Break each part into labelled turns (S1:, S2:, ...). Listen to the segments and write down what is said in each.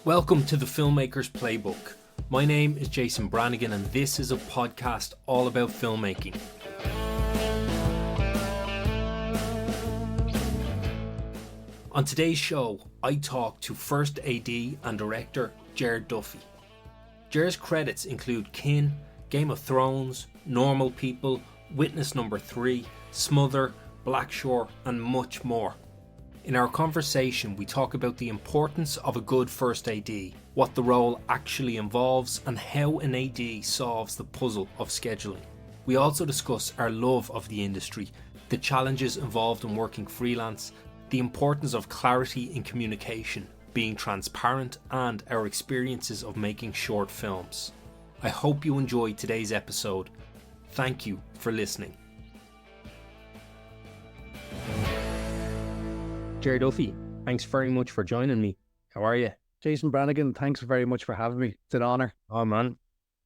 S1: Welcome to the Filmmaker's Playbook. My name is Jason Branagan and this is a podcast all about filmmaking. On today's show, I talk to first AD and director Ger Duffy. Ger's credits include Kin, Game of Thrones, Normal People, Witness Number 3, Smother, Blackshore and much more. In our conversation, we talk about the importance of a good first AD, what the role actually involves, and how an AD solves the puzzle of scheduling. We also discuss our love of the industry, the challenges involved in working freelance, the importance of clarity in communication, being transparent, and our experiences of making short films. I hope you enjoyed today's episode. Thank you for listening. Ger Duffy, thanks very much for joining me. How are you?
S2: Jason Branagan, thanks very much for having me. It's an honour.
S1: Oh man,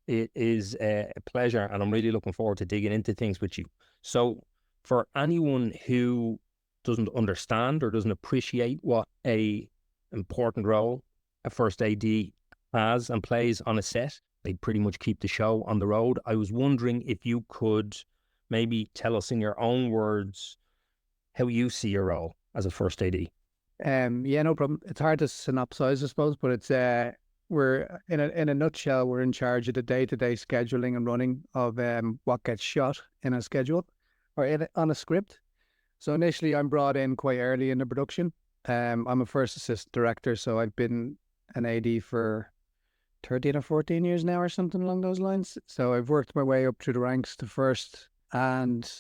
S1: it is a pleasure and I'm really looking forward to digging into things with you. So for anyone who doesn't understand or doesn't appreciate what a important role a first AD has and plays on a set, they pretty much keep the show on the road. I was wondering if you could maybe tell us in your own words how you see your role as a first AD.
S2: Yeah, no problem. It's hard to synopsize, I suppose, but it's we're in a nutshell, we're in charge of the day-to-day scheduling and running of what gets shot in a schedule or on a script. So initially, I'm brought in quite early in the production. I'm a first assistant director, so I've been an AD for 13 or 14 years now, or something along those lines. So I've worked my way up through the ranks to first, and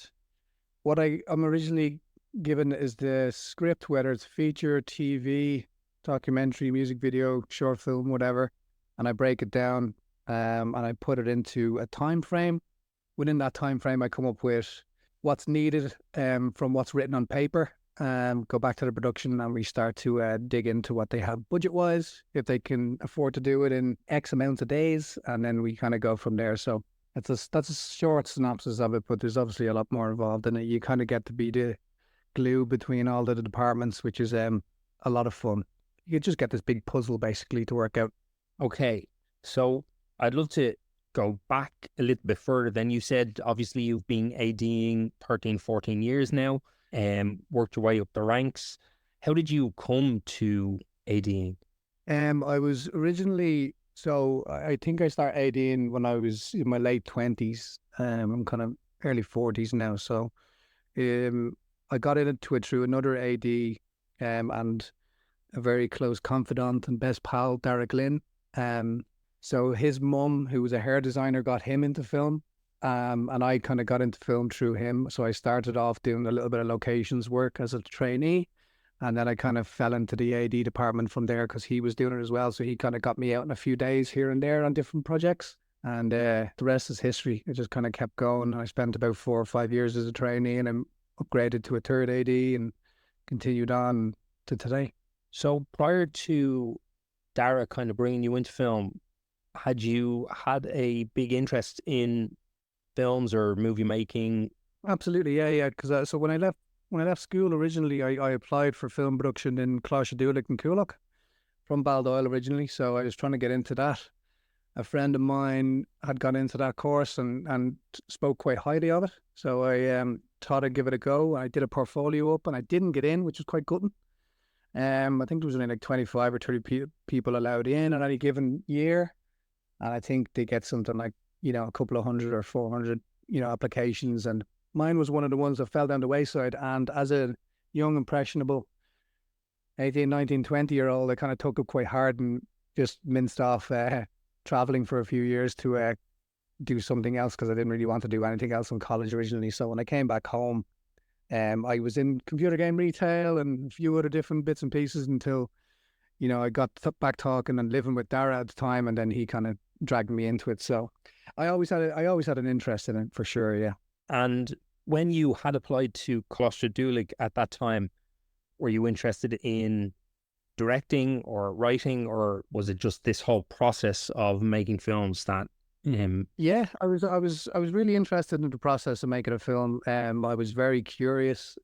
S2: what I'm originally given is the script, whether it's feature, TV, documentary, music video, short film, whatever, and I break it down and I put it into a time frame. Within that time frame, I come up with what's needed from what's written on paper, go back to the production and we start to dig into what they have budget-wise, if they can afford to do it in X amount of days, and then we kind of go from there. So that's a short synopsis of it, but there's obviously a lot more involved in it. You kind of get to be the glue between all the departments, which is a lot of fun. You just get this big puzzle basically to work out.
S1: Okay, so I'd love to go back a little bit further. Then you said obviously you've been ADing 13, 14 years now, worked your way up the ranks. How did you come to ADing?
S2: I was originally, so I think I started ADing when I was in my late 20s. I'm kind of early 40s now, so I got into it through another AD and a very close confidant and best pal, Derek Lynn. So his mum, who was a hair designer, got him into film, and I kind of got into film through him. So I started off doing a little bit of locations work as a trainee, and then I kind of fell into the AD department from there because he was doing it as well. So he kind of got me out in a few days here and there on different projects. And the rest is history. It just kind of kept going. I spent about 4 or 5 years as a trainee, and I'm upgraded to a third AD and continued on to today.
S1: So prior to Dara kind of bringing you into film, had you had a big interest in films or movie making?
S2: Absolutely, yeah. Because so when I left school originally, I applied for film production in Closhadoolik and Coolock from Baldoyle originally. So I was trying to get into that. A friend of mine had got into that course and spoke quite highly of it. So I thought I'd give it a go. I did a portfolio up and I didn't get in, which was quite gutting. I think there was only like 25 or 30 people allowed in any given year. And I think they get something like, a couple of 100 or 400, applications. And mine was one of the ones that fell down the wayside. And as a young, impressionable 18, 19, 20-year-old, I kind of took it quite hard and just minced off traveling for a few years to do something else because I didn't really want to do anything else in college originally. So when I came back home, I was in computer game retail and a few other different bits and pieces until, I got back talking and living with Dara at the time, and then he kind of dragged me into it. So I always had an interest in it for sure, yeah.
S1: And when you had applied to Closhadoolik at that time, were you interested in directing or writing, or was it just this whole process of making films that
S2: Yeah, I was really interested in the process of making a film. I was very curious.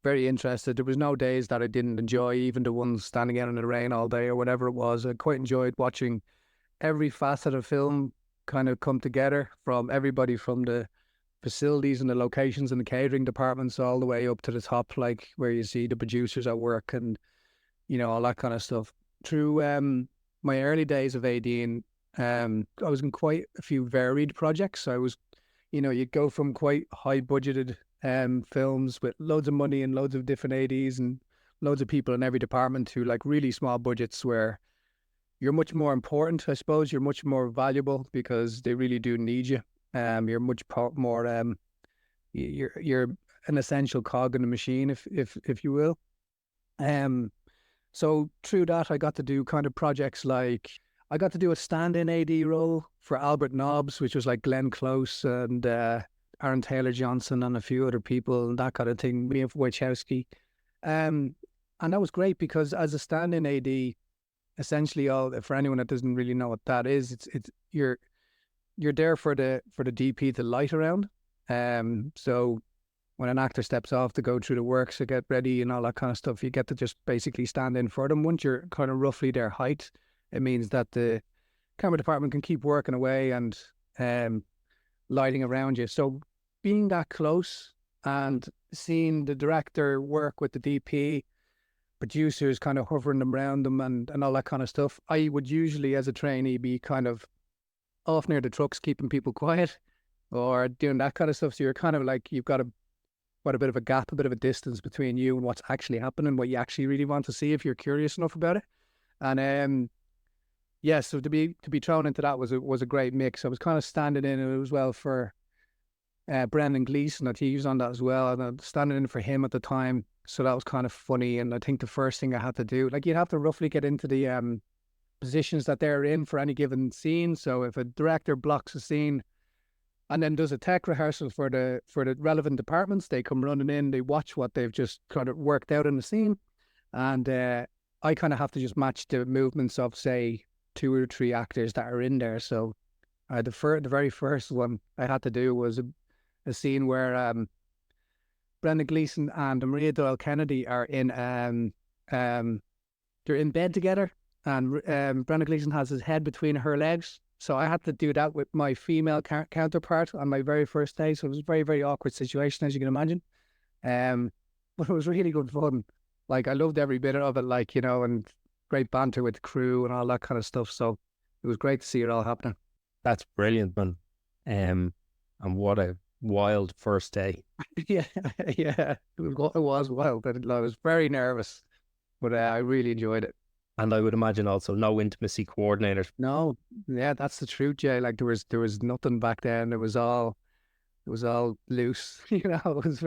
S2: very interested. There was no days that I didn't enjoy, even the ones standing out in the rain all day or whatever it was. I quite enjoyed watching every facet of film kind of come together, from everybody from the facilities and the locations and the catering departments all the way up to the top, like where you see the producers at work and, you know, all that kind of stuff. Through my early days of ADing, I was in quite a few varied projects. I was, you know, you'd go from quite high budgeted films with loads of money and loads of different ADs and loads of people in every department to like really small budgets where you're much more important, I suppose. You're much more valuable because they really do need you. You're much more you're an essential cog in the machine, if you will. So through that, I got to do kind of projects like I got to do a stand-in AD role for Albert Nobbs, which was like Glenn Close and Aaron Taylor Johnson and a few other people and that kind of thing. Me and Wojciechowski, and that was great because as a stand-in AD, essentially for anyone that doesn't really know what that is, it's you're there for the DP to light around. So when an actor steps off to go through the works to get ready and all that kind of stuff, you get to just basically stand in for them. Once you're kind of roughly their height, it means that the camera department can keep working away and lighting around you. So being that close and seeing the director work with the DP, producers kind of hovering them around them and all that kind of stuff, I would usually, as a trainee, be kind of off near the trucks, keeping people quiet or doing that kind of stuff. So you're kind of like, you've got a bit of a gap, a bit of a distance between you and what's actually happening, what you actually really want to see if you're curious enough about it. And yeah, so to be thrown into that was a great mix. I was kind of standing in it as well for Brendan Gleeson, that he was on that as well, and I'm standing in for him at the time. So that was kind of funny. And I think the first thing I had to do, like, you'd have to roughly get into the positions that they're in for any given scene. So if a director blocks a scene and then does a tech rehearsal for the relevant departments, they come running in, they watch what they've just kind of worked out in the scene, and I kind of have to just match the movements of, say, 2 or 3 actors that are in there. So the very first one I had to do was a scene where Brendan Gleeson and Maria Doyle Kennedy are in they're in bed together, and Brendan Gleeson has his head between her legs. So I had to do that with my female counterpart on my very first day. So it was a very, very awkward situation, as you can imagine. But it was really good fun. Like, I loved every bit of it, like, you know, and great banter with the crew and all that kind of stuff. So it was great to see it all happening.
S1: That's brilliant, man. And what a wild first day.
S2: Yeah, it was wild. I was very nervous, but I really enjoyed it.
S1: And I would imagine also no intimacy coordinators.
S2: No, yeah, that's the truth, Jay. Like, there was nothing back then. It was all loose. You know, it was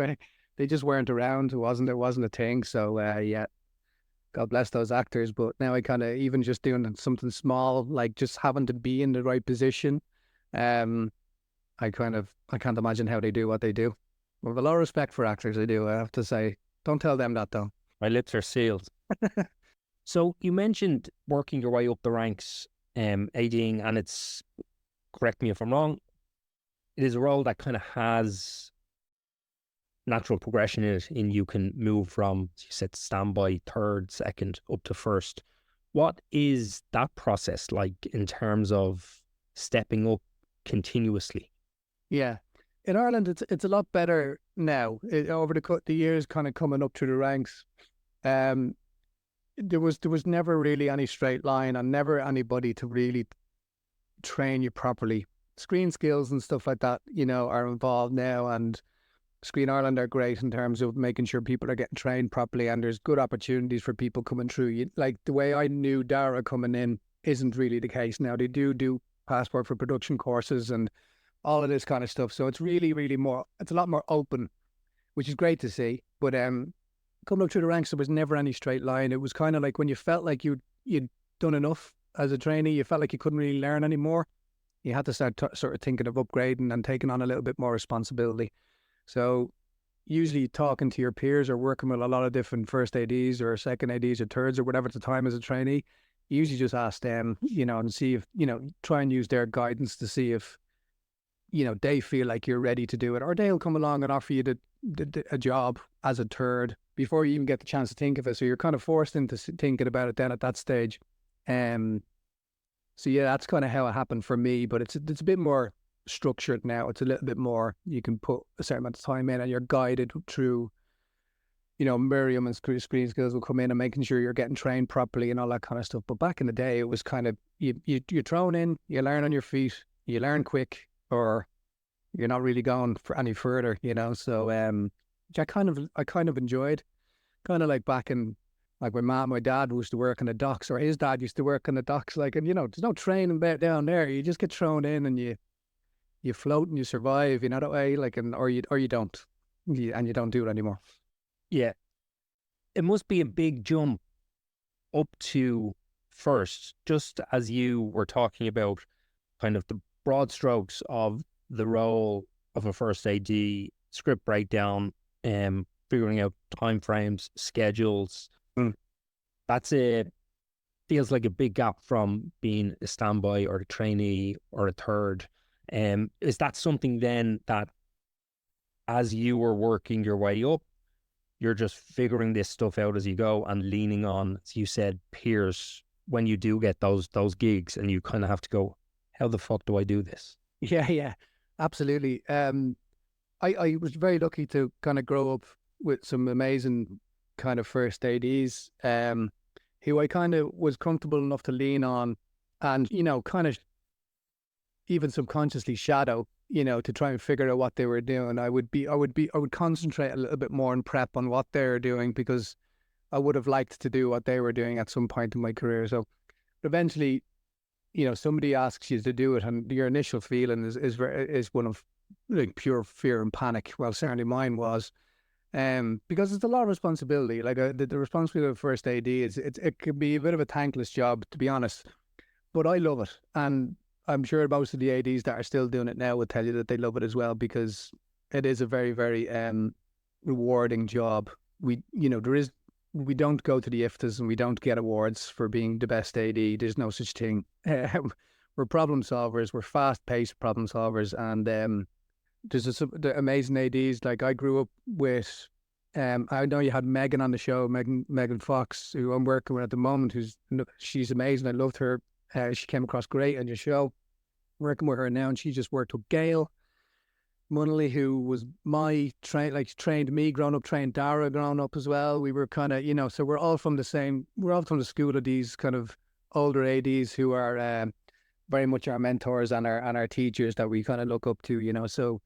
S2: they just weren't around. It wasn't a thing. So yeah, God bless those actors. But now I kind of, even just doing something small, like just having to be in the right position, I can't imagine how they do what they do. I have a lot of respect for actors. I do, I have to say. Don't tell them that though.
S1: My lips are sealed. So you mentioned working your way up the ranks, ADing, and it's, correct me if I'm wrong, it is a role that kind of has natural progression in it, and you can move from, as you said, standby, third, second, up to first. What is that process like in terms of stepping up continuously?
S2: Yeah. In Ireland, it's a lot better now. Over the years, kind of coming up through the ranks, there was never really any straight line and never anybody to really train you properly. Screen skills and stuff like that, you know, are involved now, and Screen Ireland are great in terms of making sure people are getting trained properly, and there's good opportunities for people coming through. Like, the way I knew Dara coming in isn't really the case now. They do passport for production courses and all of this kind of stuff. So it's really, really it's a lot more open, which is great to see. But coming up through the ranks, there was never any straight line. It was kind of like when you felt like you'd done enough as a trainee, you felt like you couldn't really learn anymore, you had to start sort of thinking of upgrading and taking on a little bit more responsibility. So usually talking to your peers or working with a lot of different first ADs or second ADs or thirds or whatever at the time as a trainee, you usually just ask them, you know, and see if, you know, try and use their guidance to see if, they feel like you're ready to do it, or they'll come along and offer you a job as a third before you even get the chance to think of it. So you're kind of forced into thinking about it then at that stage. So yeah, that's kind of how it happened for me, but it's a bit more structured now. It's a little bit more, you can put a certain amount of time in and you're guided through, Miriam and screen skills will come in and making sure you're getting trained properly and all that kind of stuff. But back in the day, it was kind of, you're thrown in, you learn on your feet, you learn quick, or you're not really going for any further, So which I kind of enjoyed, kind of like back in, like my dad used to work on the docks, or his dad used to work on the docks, like, and there's no training down there. You just get thrown in and you float and you survive, that way, like, or you don't, and you don't do it anymore.
S1: Yeah, it must be a big jump up to first, just as you were talking about kind of the broad strokes of the role of a first AD, script breakdown, figuring out time frames, schedules. Feels like a big gap from being a standby or a trainee or a third. Is that something then that as you were working your way up, you're just figuring this stuff out as you go and leaning on, as you said, peers when you do get those gigs and you kind of have to go, how the fuck do I do this?
S2: Yeah, absolutely. I was very lucky to kind of grow up with some amazing kind of first ADs, who I kind of was comfortable enough to lean on and, kind of even subconsciously shadow, to try and figure out what they were doing. I would concentrate a little bit more and prep on what they were doing, because I would have liked to do what they were doing at some point in my career. So eventually, somebody asks you to do it and your initial feeling is one of like pure fear and panic. Well, certainly mine was, because it's a lot of responsibility. Like the responsibility of first AD it can be a bit of a thankless job, to be honest, but I love it. And I'm sure most of the ADs that are still doing it now would tell you that they love it as well, because it is a very, very rewarding job. We don't go to the IFTAs and we don't get awards for being the best AD. There's no such thing. We're problem solvers. We're fast-paced problem solvers, and there's the amazing ADs. Like I grew up with. I know you had Megan on the show, Megan Fox, who I'm working with at the moment. She's amazing. I loved her. She came across great on your show. Working with her now, and she just worked with Gail Munnelly, who was trained me growing up, trained Dara growing up as well. We were kind of, so we're all from the school of these kind of older ADs who are very much our mentors and our teachers that we kind of look up to, So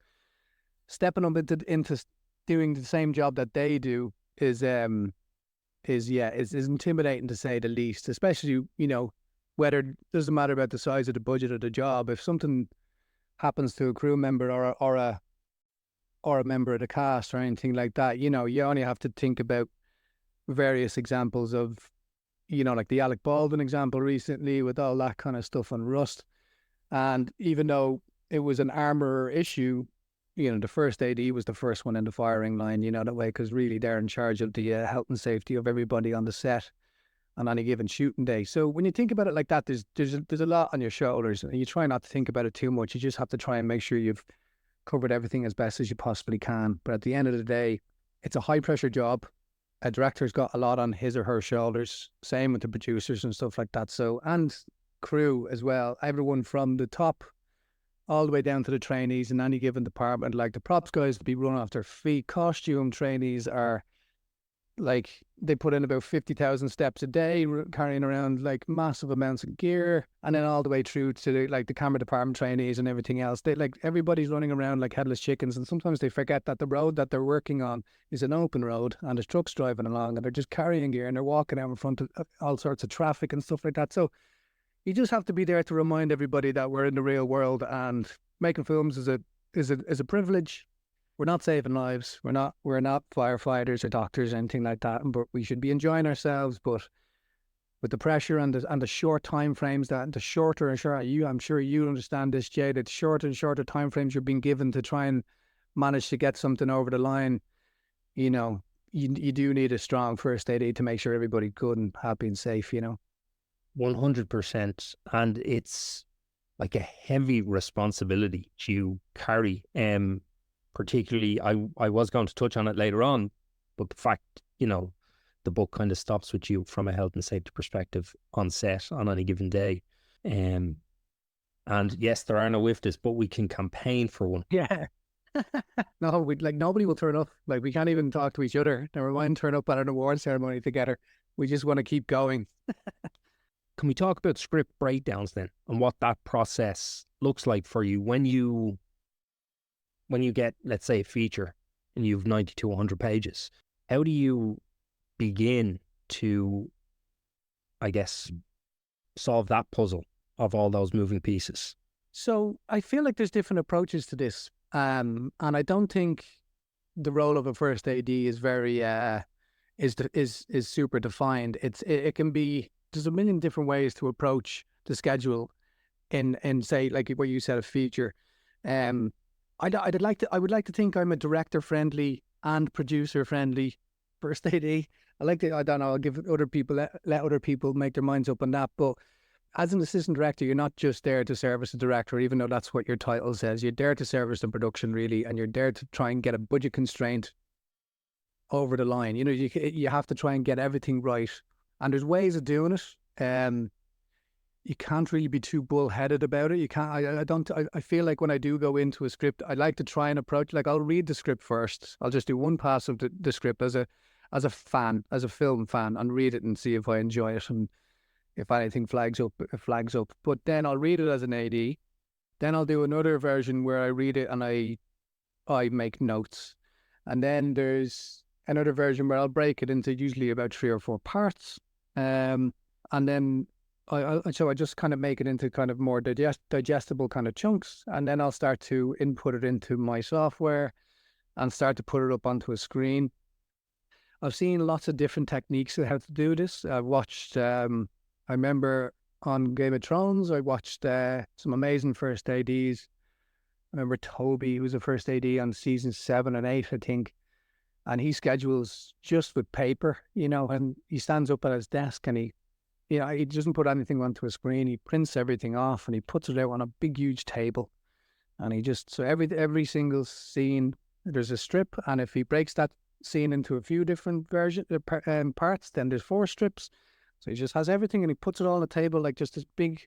S2: stepping up into doing the same job that they do is intimidating, to say the least, especially, whether it doesn't matter about the size of the budget of the job. If something happens to a crew member or a member of the cast or anything like that, you only have to think about various examples of, like the Alec Baldwin example recently with all that kind of stuff on Rust. And even though it was an armourer issue, the first AD was the first one in the firing line, that way, because really they're in charge of the health and safety of everybody on the set on any given shooting day. So when you think about it like that, there's a lot on your shoulders, and you try not to think about it too much. You just have to try and make sure you've covered everything as best as you possibly can. But at the end of the day, it's a high pressure job. A director's got a lot on his or her shoulders. Same with the producers and stuff like that. So, and crew as well. Everyone from the top all the way down to the trainees in any given department. Like the props guys to be run off their feet. Costume trainees are like, they put in about 50,000 steps a day, carrying around like massive amounts of gear, and then all the way through to the camera department trainees and everything else. Everybody's running around like headless chickens, and sometimes they forget that the road that they're working on is an open road, and there's trucks driving along, and they're just carrying gear, and they're walking out in front of all sorts of traffic and stuff like that. So you just have to be there to remind everybody that we're in the real world, and making films is a privilege. We're not saving lives. We're not firefighters or doctors or anything like that. But we should be enjoying ourselves. But with the pressure and the short time frames, I'm sure you understand this, Jay, that shorter and shorter time frames you're being given to try and manage to get something over the line. You do need a strong first AD to make sure everybody's good and happy and safe.
S1: 100%, and like a heavy responsibility you carry. Particularly, I was going to touch on it later on, but the fact, the book kind of stops with you from a health and safety perspective on set on any given day. And yes, there are no IFTAs, but we can campaign for one.
S2: Yeah. No, nobody will turn up. Like, we can't even talk to each other. Never mind turn up at an award ceremony together. We just want to keep going.
S1: Can we talk about script breakdowns then, and what that process looks like for you when you get, let's say, a feature and you've 90 to 100 pages? How do you begin to, I guess, solve that puzzle of all those moving pieces?
S2: So I feel like there's different approaches to this. And I don't think the role of a first AD is very is super defined. It can be, there's a million different ways to approach the schedule in say, like what you said, a feature. I would like to think I'm a director friendly and producer friendly first AD. I don't know, I'll give other people, let other people make their minds up on that. But as an assistant director, you're not just there to service the director, even though that's what your title says. You're there to service the production, really, and you're there to try and get a budget constraint over the line. You have to try and get everything right, and there's ways of doing it. You can't really be too bullheaded about it. You can't. I feel like when I do go into a script, I like to try and approach. Like, I'll read the script first. I'll just do one pass of the script as a fan, as a film fan, and read it and see if I enjoy it, and if anything flags up, it flags up. But then I'll read it as an AD. Then I'll do another version where I read it and I make notes. And then there's another version where I'll break it into usually about 3 or 4 parts. And then I just kind of make it into kind of more digestible kind of chunks. And then I'll start to input it into my software and start to put it up onto a screen. I've seen lots of different techniques of how to do this. I've watched... I remember on Game of Thrones, I watched some amazing first ADs. I remember Toby, who was a first AD on season 7 and 8, I think. And he schedules just with paper, and he stands up at his desk and he doesn't put anything onto a screen. He prints everything off and he puts it out on a big, huge table. And so every single scene, there's a strip. And if he breaks that scene into a few different parts, then there's 4 strips. So he just has everything and he puts it all on the table like just this big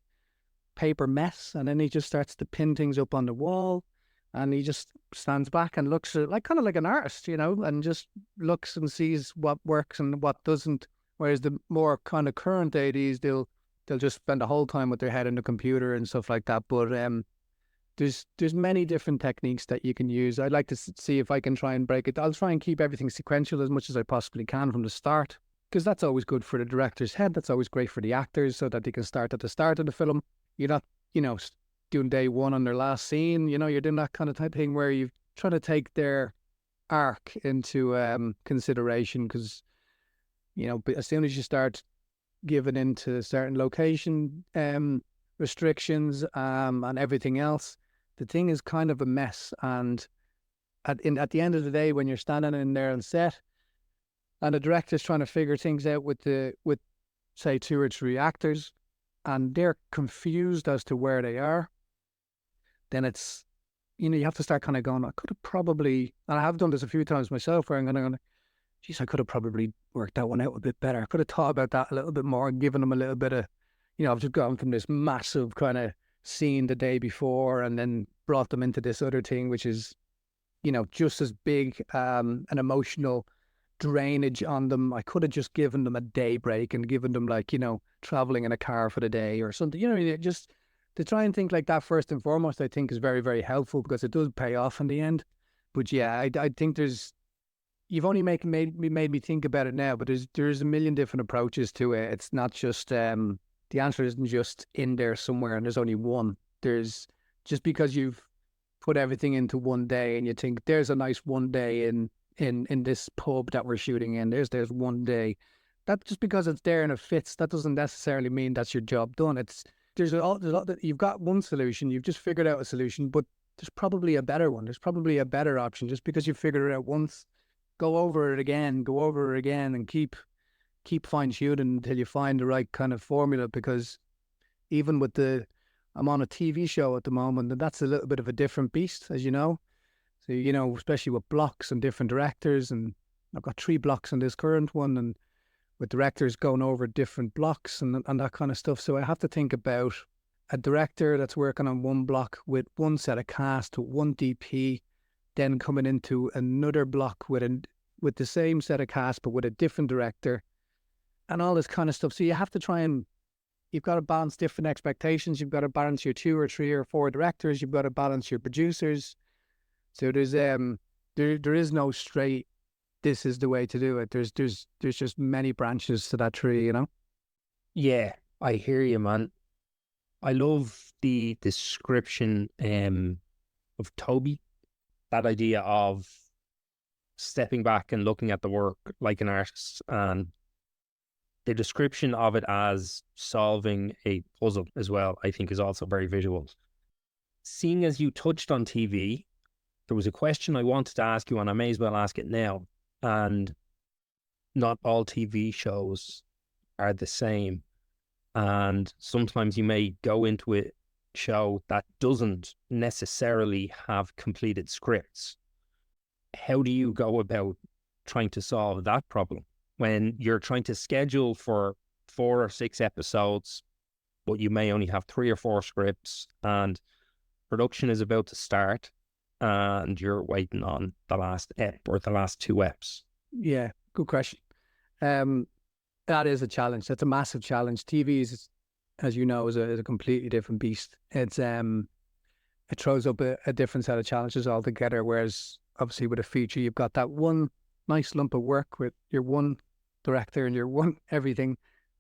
S2: paper mess. And then he just starts to pin things up on the wall. And he just stands back and looks at it like kind of like an artist, and just looks and sees what works and what doesn't. Whereas the more kind of current ADs, they'll just spend the whole time with their head in the computer and stuff like that. But there's many different techniques that you can use. I'd like to see if I can try and break it. I'll try and keep everything sequential as much as I possibly can from the start, because that's always good for the director's head. That's always great for the actors so that they can start at the start of the film. You're not, doing day one on their last scene. You're doing that kind of type thing where you try to take their arc into consideration, because, as soon as you start giving into certain location restrictions and everything else, the thing is kind of a mess. And at the end of the day, when you're standing in there on set, and the director's trying to figure things out with say 2 or 3 actors, and they're confused as to where they are, then it's, you have to start kind of going, I could have probably, and I have done this a few times myself, where I'm going, geez, I could have probably worked that one out a bit better. I could have thought about that a little bit more and given them a little bit of, I've just gone from this massive kind of scene the day before and then brought them into this other thing, which is, just as big an emotional drainage on them. I could have just given them a day break and given them traveling in a car for the day or something, just to try and think like that first and foremost, I think is very, very helpful, because it does pay off in the end. But yeah, I think you've only made me think about it now, but there's a million different approaches to it. It's not just, the answer isn't just in there somewhere and there's only one. There's, just because you've put everything into one day and you think there's a nice one day in this pub that we're shooting in, there's one day, that just because it's there and it fits, that doesn't necessarily mean that's your job done. You've got one solution, you've just figured out a solution, but there's probably a better one. There's probably a better option. Just because you figured it out once, go over it again, and keep fine tuning until you find the right kind of formula. Because even with the I'm on a TV show at the moment, and that's a little bit of a different beast, as you know. So, especially with blocks and different directors, and I've got 3 blocks on this current one, and with directors going over different blocks and that kind of stuff. So I have to think about a director that's working on one block with one set of cast, one DP, then coming into another block with the same set of cast, but with a different director and all this kind of stuff. So you have to try and, you've got to balance different expectations. You've got to balance your 2 or 3 or 4 directors. You've got to balance your producers. So there's there is no straight, this is the way to do it. There's just many branches to that tree,
S1: Yeah, I hear you, man. I love the description of Toby, that idea of stepping back and looking at the work like an artist, and the description of it as solving a puzzle as well, I think is also very visual. Seeing as you touched on TV, there was a question I wanted to ask you, and I may as well ask it now. And not all TV shows are the same. And sometimes you may go into a show that doesn't necessarily have completed scripts. How do you go about trying to solve that problem when you're trying to schedule for 4 or 6 episodes, but you may only have 3 or 4 scripts, and production is about to start, and you're waiting on the last ep or the last 2 eps?
S2: Yeah, good question. That is a challenge. That's a massive challenge. TV is, as you know, is a completely different beast. It throws up a different set of challenges altogether. Whereas obviously with a feature, you've got that one nice lump of work with your one director and your one everything,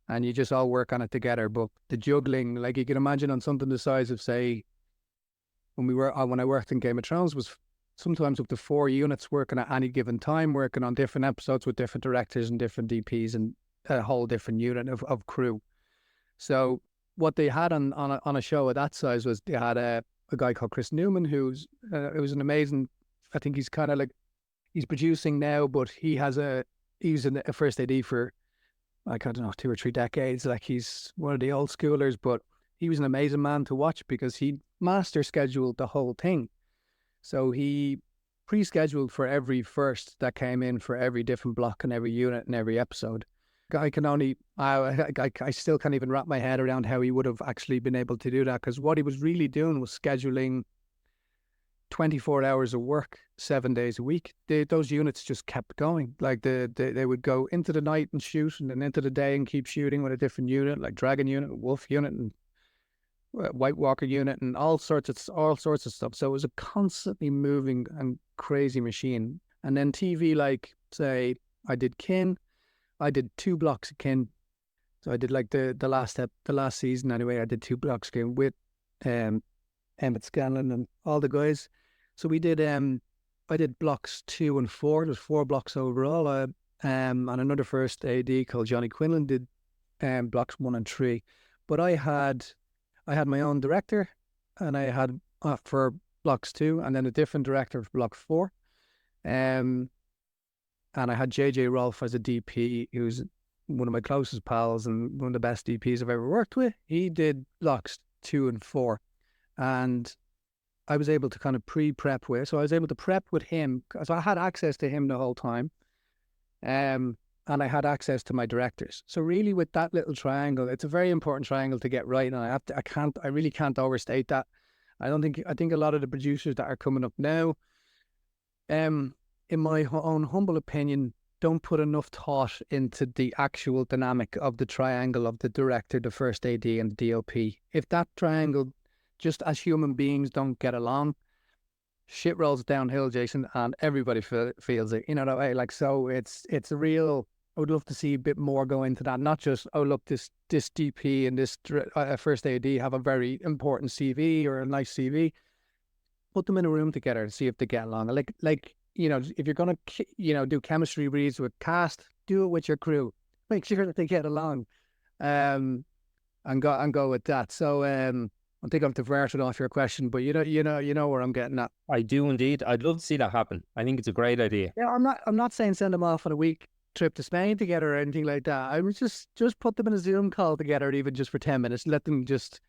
S2: and you just all work on it together. But the juggling, like you can imagine on something the size of, say, when I worked in Game of Thrones, was sometimes up to 4 units working at any given time, working on different episodes with different directors and different DPs and a whole different unit of crew. So what they had on a show of that size was they had a guy called Chris Newman, who's it was an amazing, I think he's kind of like, he's producing now, but he was a first AD for, like, I don't know, 2 or 3 decades. Like, he's one of the old schoolers, but he was an amazing man to watch because he master scheduled the whole thing. So he pre-scheduled for every first that came in for every different block and every unit and every episode. I still can't even wrap my head around how he would have actually been able to do that, because what he was really doing was scheduling 24 hours of work, 7 days a week. Those units just kept going. Like they would go into the night and shoot, and then into the day and keep shooting with a different unit, like Dragon unit, Wolf unit, and White Walker unit, and all sorts of stuff. So it was a constantly moving and crazy machine. And then TV, like, say, I did Kin. I did 2 blocks of Kin. So I did like the last season anyway. I did 2 blocks of Kin with Emmett Scanlon and all the guys. So we did I did blocks 2 and 4. There's 4 blocks overall. And another first AD called Johnny Quinlan did blocks 1 and 3. But I had my own director, and I had for blocks 2, and then a different director for block 4. And I had JJ Rolfe as a DP, who's one of my closest pals and one of the best DPs I've ever worked with. He did blocks 2 and 4. And I was able to kind of pre-prep with, so I was able to prep with him, because I had access to him the whole time. And I had access to my directors. So really, with that little triangle, it's a very important triangle to get right. And I really can't overstate that. I think a lot of the producers that are coming up now, in my own humble opinion, don't put enough thought into the actual dynamic of the triangle of the director, the first AD, and the DOP. If that triangle, just as human beings, don't get along, shit rolls downhill, Jason, and everybody feels it. You know that way. Like, so it's a real. I would love to see a bit more go into that. Not just, oh look, this DP and this first AD have a very important CV or a nice CV. Put them in a room together and see if they get along. Like if you're gonna do chemistry reads with cast, do it with your crew. Make sure that they get along, and go with that. So I think I've diverted off your question, but you know where I'm getting at.
S1: I do indeed. I'd love to see that happen. I think it's a great idea.
S2: Yeah, I'm not saying send them off on a week trip to Spain together or anything like that. I would just put them in a Zoom call together, even just for 10 minutes. Let them just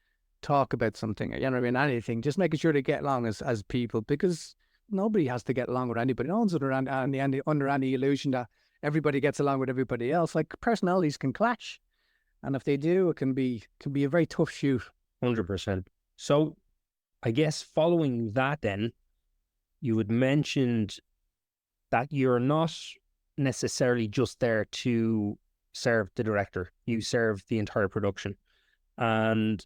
S2: talk about something, you know what I mean, anything, just making sure they get along as people, because nobody has to get along with anybody. No one's under any illusion that everybody gets along with everybody else. Like, personalities can clash, and if they do, it can be a very tough shoot.
S1: 100%. So I guess following that, then, you had mentioned that you're not necessarily just there to serve the director, you serve the entire production. And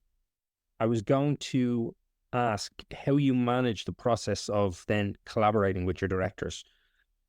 S1: I was going to ask how you manage the process of then collaborating with your directors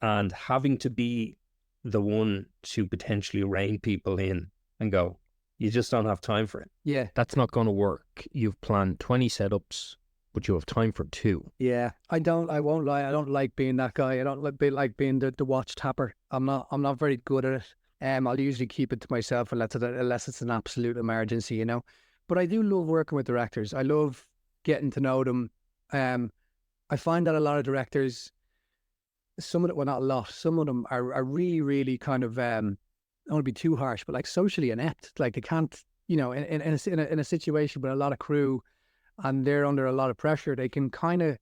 S1: and having to be the one to potentially rein people in and go, you just don't have time for it.
S2: Yeah.
S1: That's not going to work. You've planned 20 setups, but you have time for 2.
S2: Yeah. I won't lie. I don't like being that guy. I don't like being the watch tapper. I'm not very good at it. I'll usually keep it to myself unless it's an absolute emergency, you know. But I do love working with directors. I love getting to know them. I find that a lot of directors, some of them, well, not a lot, some of them are really, really kind of, I don't want to be too harsh, but like socially inept. Like, they can't, you know, in a situation with a lot of crew and they're under a lot of pressure, they can kind of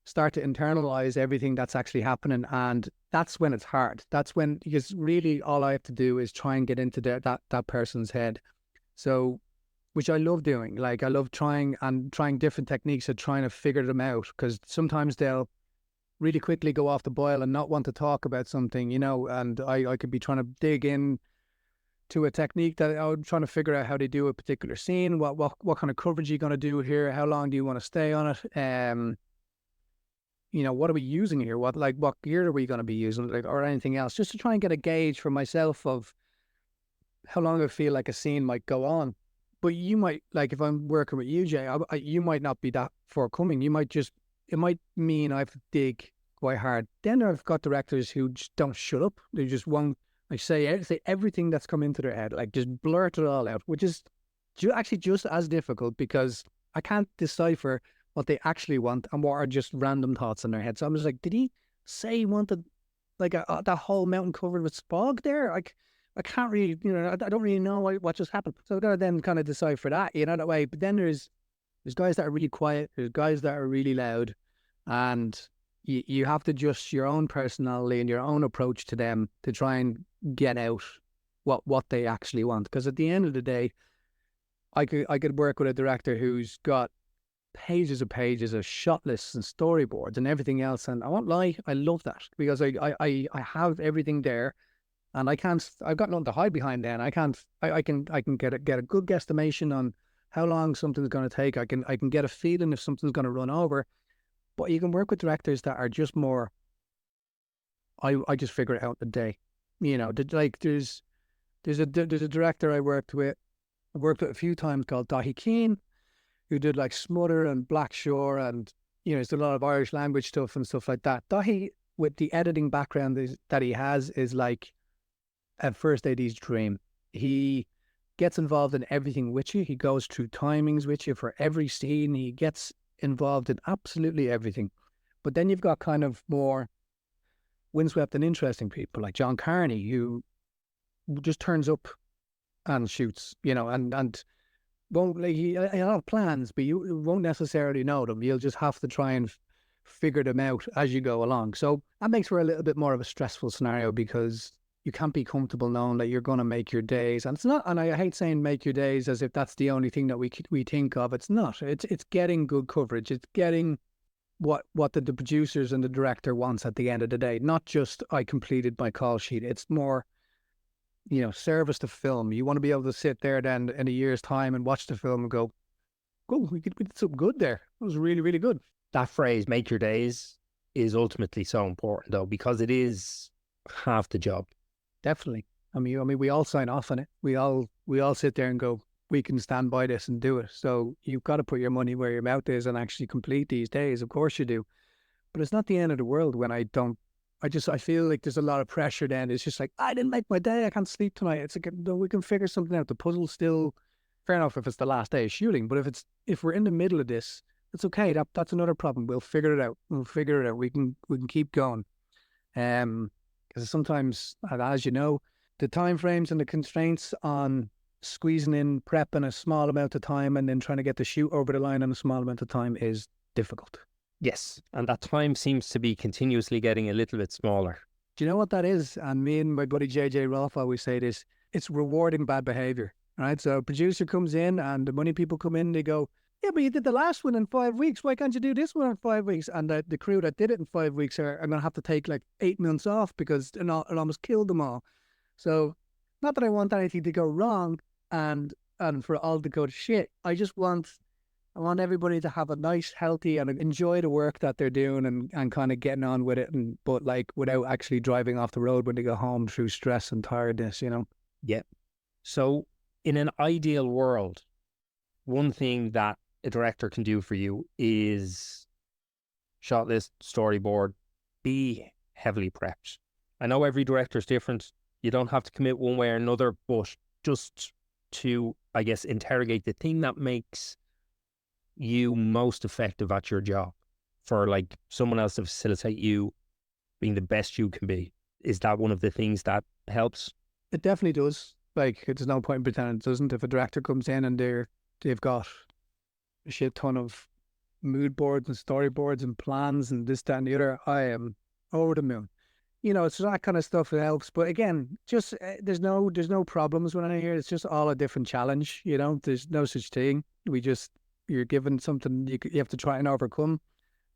S2: start to internalize everything that's actually happening. And that's when it's hard. That's when, because really all I have to do is try and get into that person's head. So, which I love doing. Like, I love trying different techniques of trying to figure them out, because sometimes they'll really quickly go off the boil and not want to talk about something, you know, and I could be trying to dig in to a technique that I'm trying to figure out how they do a particular scene, what kind of coverage are you going to do here, how long do you want to stay on it, you know, what are we using here, what gear are we going to be using, like, or anything else, just to try and get a gauge for myself of how long I feel like a scene might go on. But you might, like, if I'm working with you, Jay, you might not be that forthcoming. You might just, it might mean I have to dig quite hard. Then I've got directors who just don't shut up. They just won't, like, say everything that's come into their head, like, just blurt it all out, which is actually just as difficult, because I can't decipher what they actually want and what are just random thoughts in their head. So I'm just like, did he say he wanted, like, that whole mountain covered with spog there? Like, I can't really, you know, I don't really know what just happened. So I've got to then kind of decipher that, you know, that way. But then there's guys that are really quiet, there's guys that are really loud, and you have to adjust your own personality and your own approach to them to try and get out what they actually want. Because at the end of the day, I could work with a director who's got pages of shot lists and storyboards and everything else, and I won't lie, I love that, because I have everything there. And I've got nothing to hide behind then. I can get a good guesstimation on how long something's going to take. I can get a feeling if something's going to run over. But you can work with directors that are just more, I just figure it out in a day. You know, like, there's a director I worked with a few times called Dahi Keane, who did like Smother and Blackshore, and, you know, he's done a lot of Irish language stuff and stuff like that. Dahi, with the editing background that he has, is like a first AD's dream. He gets involved in everything with you. He goes through timings with you for every scene. He gets involved in absolutely everything. But then you've got kind of more windswept and interesting people like John Carney, who just turns up and shoots, you know, and won't, like, he'll have plans, but you won't necessarily know them. You'll just have to try and figure them out as you go along. So that makes for a little bit more of a stressful scenario, because you can't be comfortable knowing that you're going to make your days. And it's not, and I hate saying make your days as if that's the only thing that we think of. It's not. It's getting good coverage. It's getting what the producers and the director wants at the end of the day. Not just, I completed my call sheet. It's more, you know, service to film. You want to be able to sit there then in a year's time and watch the film and go, oh, we did something good there. It was really, really good.
S1: That phrase, make your days, is ultimately so important, though, because it is half the job.
S2: Definitely. I mean, we all sign off on it. We all sit there and go, we can stand by this and do it. So you've got to put your money where your mouth is and actually complete these days. Of course you do. But it's not the end of the world when I don't. I feel like there's a lot of pressure then. It's just like, I didn't make my day. I can't sleep tonight. It's like, no, we can figure something out. The puzzle's still fair enough if it's the last day of shooting. But if we're in the middle of this, it's okay. That's another problem. We'll figure it out. We can keep going. Because sometimes, as you know, the time frames and the constraints on squeezing in prep in a small amount of time and then trying to get the shoot over the line in a small amount of time is difficult.
S1: Yes, and that time seems to be continuously getting a little bit smaller.
S2: Do you know what that is? And me and my buddy JJ Rolfe always say this, it's rewarding bad behavior, right? So a producer comes in and the money people come in, they go, yeah, but you did the last one in 5 weeks. Why can't you do this one in 5 weeks? And the crew that did it in 5 weeks are going to have to take like 8 months off because it almost killed them all. So not that I want anything to go wrong and for it all to go to shit. I want everybody to have a nice, healthy, and enjoy the work that they're doing and kind of getting on with it, but like without actually driving off the road when they go home through stress and tiredness, you know?
S1: Yeah. So in an ideal world, one thing that a director can do for you is shortlist, storyboard, be heavily prepped. I know every director is different. You don't have to commit one way or another, but just to, I guess, interrogate the thing that makes you most effective at your job for like someone else to facilitate you being the best you can be. Is that one of the things that helps?
S2: It definitely does. Like, there's no point in pretending it doesn't. If a director comes in and they've got a shit ton of mood boards and storyboards and plans and this, that, and the other, I am over the moon. You know, it's that kind of stuff that helps. But again, just there's no problems when I hear. It's just all a different challenge. You know, there's no such thing. You're given something you have to try and overcome,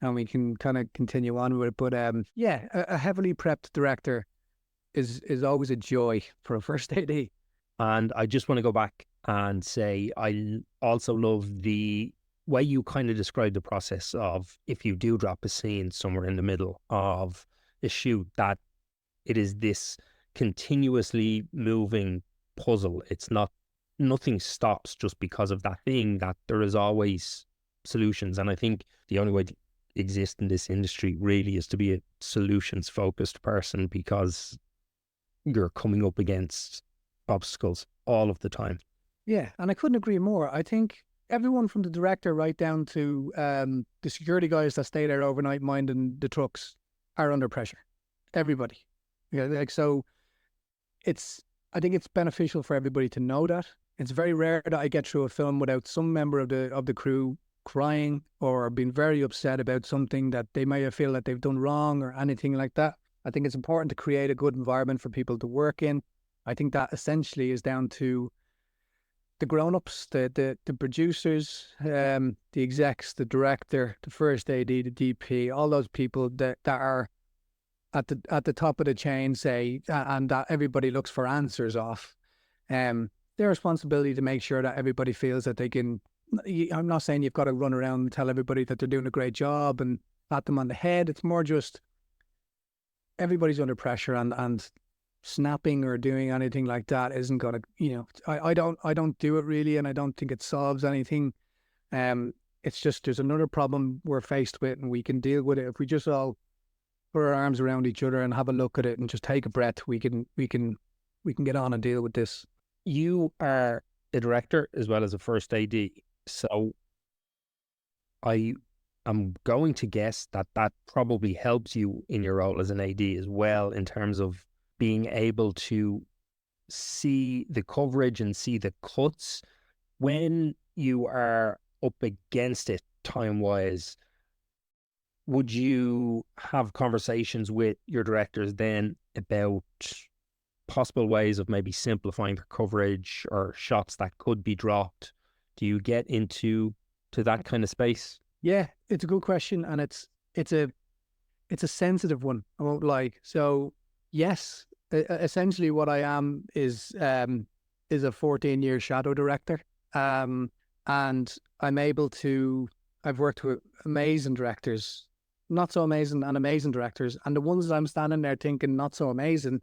S2: and we can kind of continue on with it. But yeah, a heavily prepped director is always a joy for a first AD.
S1: And I just want to go back and say I also love the way you kind of describe the process of if you do drop a scene somewhere in the middle of a shoot, that it is this continuously moving puzzle. It's not, nothing stops just because of that thing, that there is always solutions. And I think the only way to exist in this industry really is to be a solutions focused person, because you're coming up against obstacles all of the time.
S2: Yeah, and I couldn't agree more. I think everyone from the director right down to the security guys that stay there overnight minding the trucks are under pressure. Everybody. Yeah, like, so I think it's beneficial for everybody to know that. It's very rare that I get through a film without some member of the crew crying or being very upset about something that they may feel that they've done wrong or anything like that. I think it's important to create a good environment for people to work in. I think that essentially is down to the grown-ups, the producers, the execs, the director, the first AD, the DP, all those people that are at the top of the chain, say, and that everybody looks for answers off. Their responsibility to make sure that everybody feels that they can. I'm not saying you've got to run around and tell everybody that they're doing a great job and pat them on the head. It's more just everybody's under pressure, and snapping or doing anything like that isn't going to, you know, I don't do it really, and I don't think it solves anything. It's just there's another problem we're faced with, and we can deal with it if we just all put our arms around each other and have a look at it and just take a breath. We can get on and deal with this.
S1: You are a director as well as a first AD, so I am going to guess that probably helps you in your role as an AD as well, in terms of being able to see the coverage and see the cuts when you are up against it time-wise. Would you have conversations with your directors then about possible ways of maybe simplifying the coverage or shots that could be dropped? Do you get into that kind of space?
S2: Yeah, it's a good question, and it's a sensitive one, I won't lie. So yes, essentially what I am is a 14-year shadow director, and I'm able to. I've worked with amazing directors, not so amazing, and amazing directors, and the ones that I'm standing there thinking not so amazing,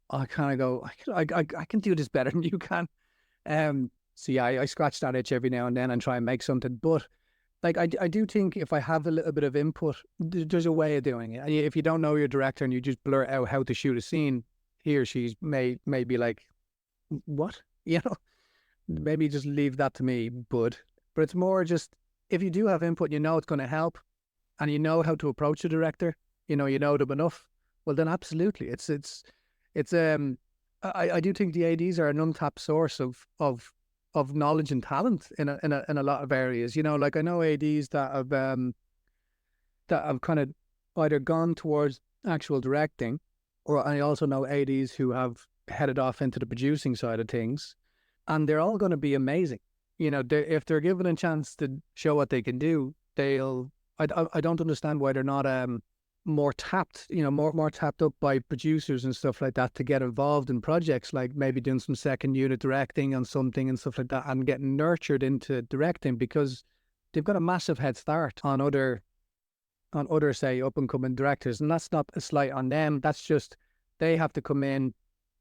S2: I kind of go, I can do this better than you can. So yeah, I scratch that itch every now and then and try and make something, but like I do think if I have a little bit of input, there's a way of doing it. If you don't know your director and you just blurt out how to shoot a scene, he or she may be like, what? You know, maybe just leave that to me, bud. But it's more just, if you do have input, you know it's going to help, and you know how to approach the director, you know them enough, well then absolutely. It's I do think the ADs are an untapped source of knowledge and talent in a lot of areas. You know, like I know ADs that have kind of either gone towards actual directing, or I also know ADs who have headed off into the producing side of things, and they're all going to be amazing. You know, if they're given a chance to show what they can do, they'll. I don't understand why they're not more tapped, you know, more tapped up by producers and stuff like that to get involved in projects, like maybe doing some second unit directing on something and stuff like that, and getting nurtured into directing, because they've got a massive head start on other say up and coming directors. And that's not a slight on them. That's just they have to come in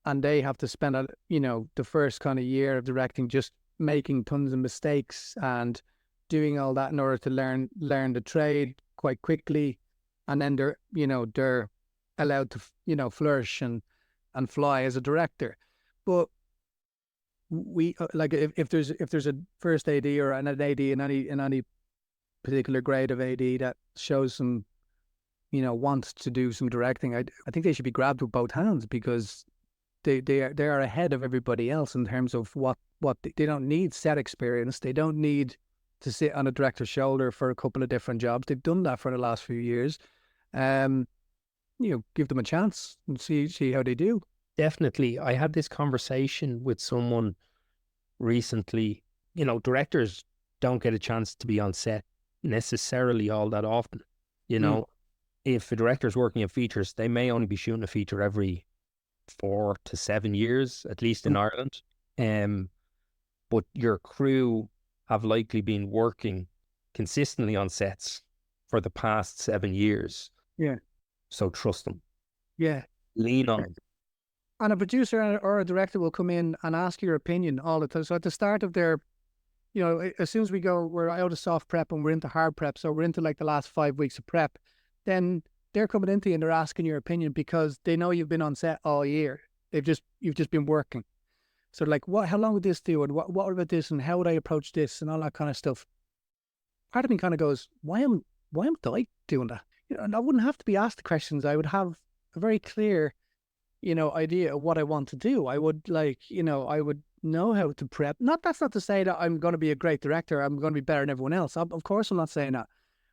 S2: and they have to spend the first kind of year of directing just making tons of mistakes and doing all that in order to learn the trade quite quickly, and then they're allowed to flourish and fly as a director. But we like if there's a first AD or an AD in any particular grade of AD that shows some wants to do some directing, I think they should be grabbed with both hands, because they are ahead of everybody else in terms of what they don't need set experience. They don't need to sit on a director's shoulder for a couple of different jobs. They've done that for the last few years. Give them a chance and see how they do.
S1: Definitely. I had this conversation with someone recently. You know, directors don't get a chance to be on set necessarily all that often. You know, if a director's working in features, they may only be shooting a feature every 4 to 7 years, at least in Ireland. But your crew have likely been working consistently on sets for the past 7 years.
S2: Yeah.
S1: So trust them.
S2: Yeah.
S1: Lean on them.
S2: And a producer or a director will come in and ask your opinion all the time. So at the start of their, as soon as we're out of soft prep and we're into hard prep, so we're into like the last 5 weeks of prep, then they're coming into you and they're asking your opinion because they know you've been on set all year. You've just been working. So like, how long would this do? And what about this? And how would I approach this? And all that kind of stuff. Part of me kind of goes, why am I doing that? And I wouldn't have to be asked the questions. I would have a very clear, idea of what I want to do. I would I would know how to prep. That's not to say that I'm going to be a great director. I'm going to be better than everyone else. Of course, I'm not saying that.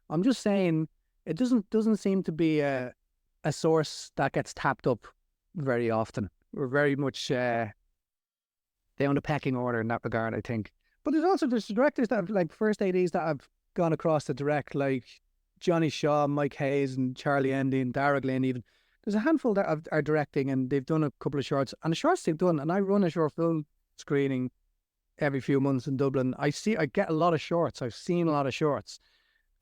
S2: I'm just saying it doesn't seem to be a source that gets tapped up very often. We're very much down the pecking order in that regard, I think. But there's directors that have, like, first ADs that have gone across to direct, like Johnny Shaw, Mike Hayes, and Charlie Endy, and Dara Glynn even. There's a handful that are directing, and they've done a couple of shorts. And the shorts they've done, and I run a short film screening every few months in Dublin. I get a lot of shorts. I've seen a lot of shorts.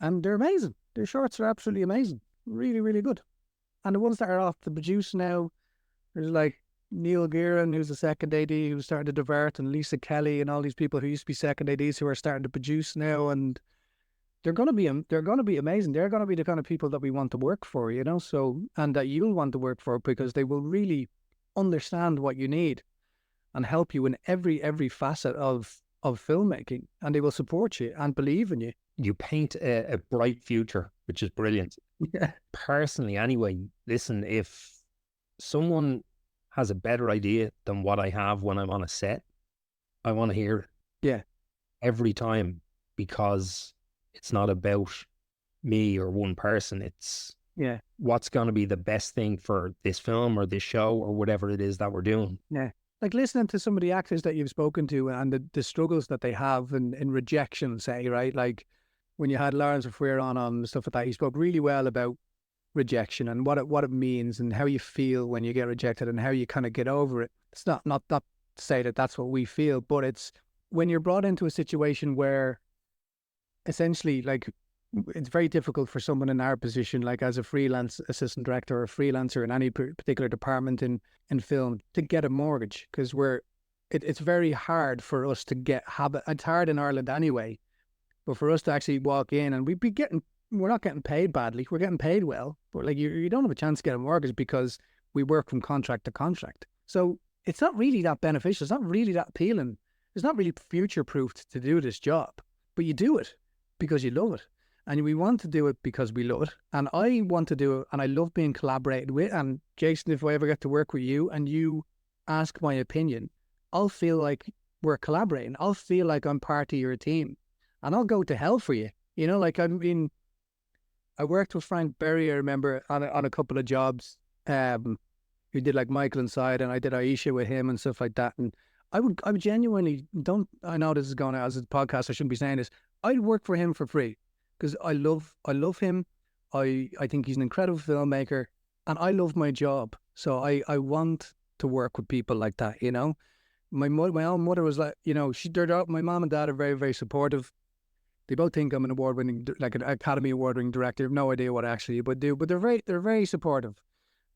S2: And they're amazing. Their shorts are absolutely amazing. Really, really good. And the ones that are off to produce now, there's like Neil Gearan, who's the second AD, who's starting to divert, and Lisa Kelly, and all these people who used to be second ADs who are starting to produce now, and they're going to be amazing. They're going to be the kind of people that we want to work for, So, and that you'll want to work for, because they will really understand what you need and help you in every facet of filmmaking, and they will support you and believe in you.
S1: You paint a bright future, which is brilliant.
S2: Yeah.
S1: Personally, anyway, listen, if someone has a better idea than what I have when I'm on a set, I want to hear it.
S2: Yeah.
S1: Every time, because it's not about me or one person. It's what's going to be the best thing for this film or this show or whatever it is that we're doing.
S2: Yeah. Like listening to some of the actors that you've spoken to and the struggles that they have in rejection, say, right? Like when you had Lawrence Freer on stuff like that, he spoke really well about rejection and what it means and how you feel when you get rejected and how you kind of get over it. It's not to say that that's what we feel, but it's when you're brought into a situation where essentially, like, it's very difficult for someone in our position, like as a freelance assistant director or a freelancer in any particular department in film, to get a mortgage, because it's very hard for us to it's hard in Ireland anyway, but for us to actually walk in and we're not getting paid badly, we're getting paid well, but like you don't have a chance to get a mortgage because we work from contract to contract. So it's not really that beneficial. It's not really that appealing. It's not really future-proofed to do this job, but you do it because you love it. And we want to do it because we love it. And I want to do it, and I love being collaborated with. And Jason, if I ever get to work with you and you ask my opinion, I'll feel like we're collaborating. I'll feel like I'm part of your team, and I'll go to hell for you. You know, like, I mean, I worked with Frank Berry, I remember, on a couple of jobs. We did like Michael Inside, and I did Aisha with him and stuff like that. And I would genuinely I know this is going out as a podcast, I shouldn't be saying this. I'd work for him for free because I love him. I think he's an incredible filmmaker, and I love my job. So I want to work with people like that, you know. My own mother was like, you know, my mom and dad are very, very supportive. They both think I'm an award-winning, like an Academy Award-winning director. I have no idea what I actually would do, but they're very supportive,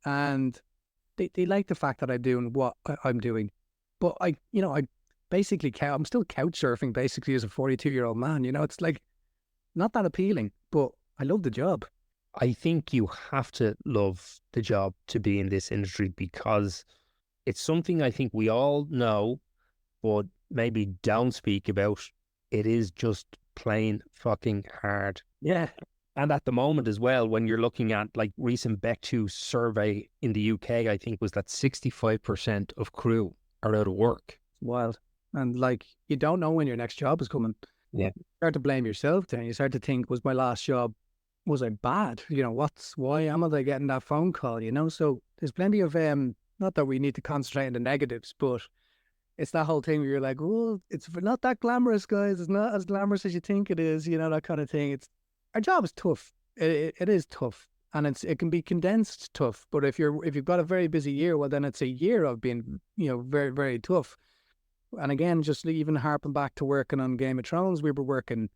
S2: and they like the fact that I'm doing what I'm doing. But I basically I'm still couch surfing basically as a 42-year-old man. You know, it's like not that appealing, but I love the job.
S1: I think you have to love the job to be in this industry, because it's something I think we all know, but maybe don't speak about. It is just plain fucking hard.
S2: Yeah.
S1: And at the moment as well, when you're looking at like recent Beck2 survey in the UK, I think was that 65% of crew are out of work.
S2: Wild. And like, you don't know when your next job is coming.
S1: Yeah.
S2: You start to blame yourself then. You start to think, was my last job, was I bad? You know, why am I getting that phone call, you know? So there's plenty of, not that we need to concentrate on the negatives, but it's that whole thing where you're like, well, it's not that glamorous, guys. It's not as glamorous as you think it is, you know, that kind of thing. Our job is tough. It is tough, and it can be condensed tough. But if you've got a very busy year, well, then it's a year of being, you know, very, very tough. And again, just even harping back to working on Game of Thrones, we were working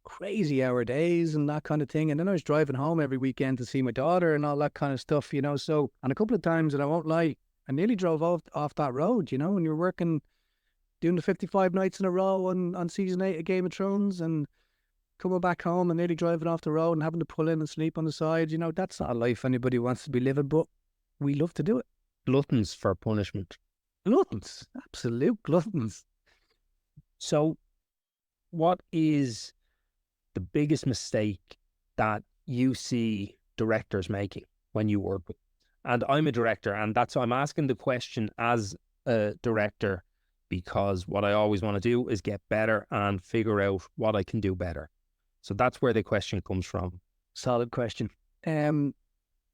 S2: crazy hour days and that kind of thing. And then I was driving home every weekend to see my daughter and all that kind of stuff, you know. So, and a couple of times, and I won't lie, I nearly drove off that road, you know, and you're working, doing the 55 nights in a row on season 8 of Game of Thrones, and coming back home and nearly driving off the road and having to pull in and sleep on the side. You know, that's not a life anybody wants to be living, but we love to do it.
S1: Gluttons for punishment.
S2: Gluttons, absolute gluttons.
S1: So what is the biggest mistake that you see directors making when you work with? And I'm a director, and I'm asking the question as a director, because what I always want to do is get better and figure out what I can do better. So that's where the question comes from.
S2: Solid question.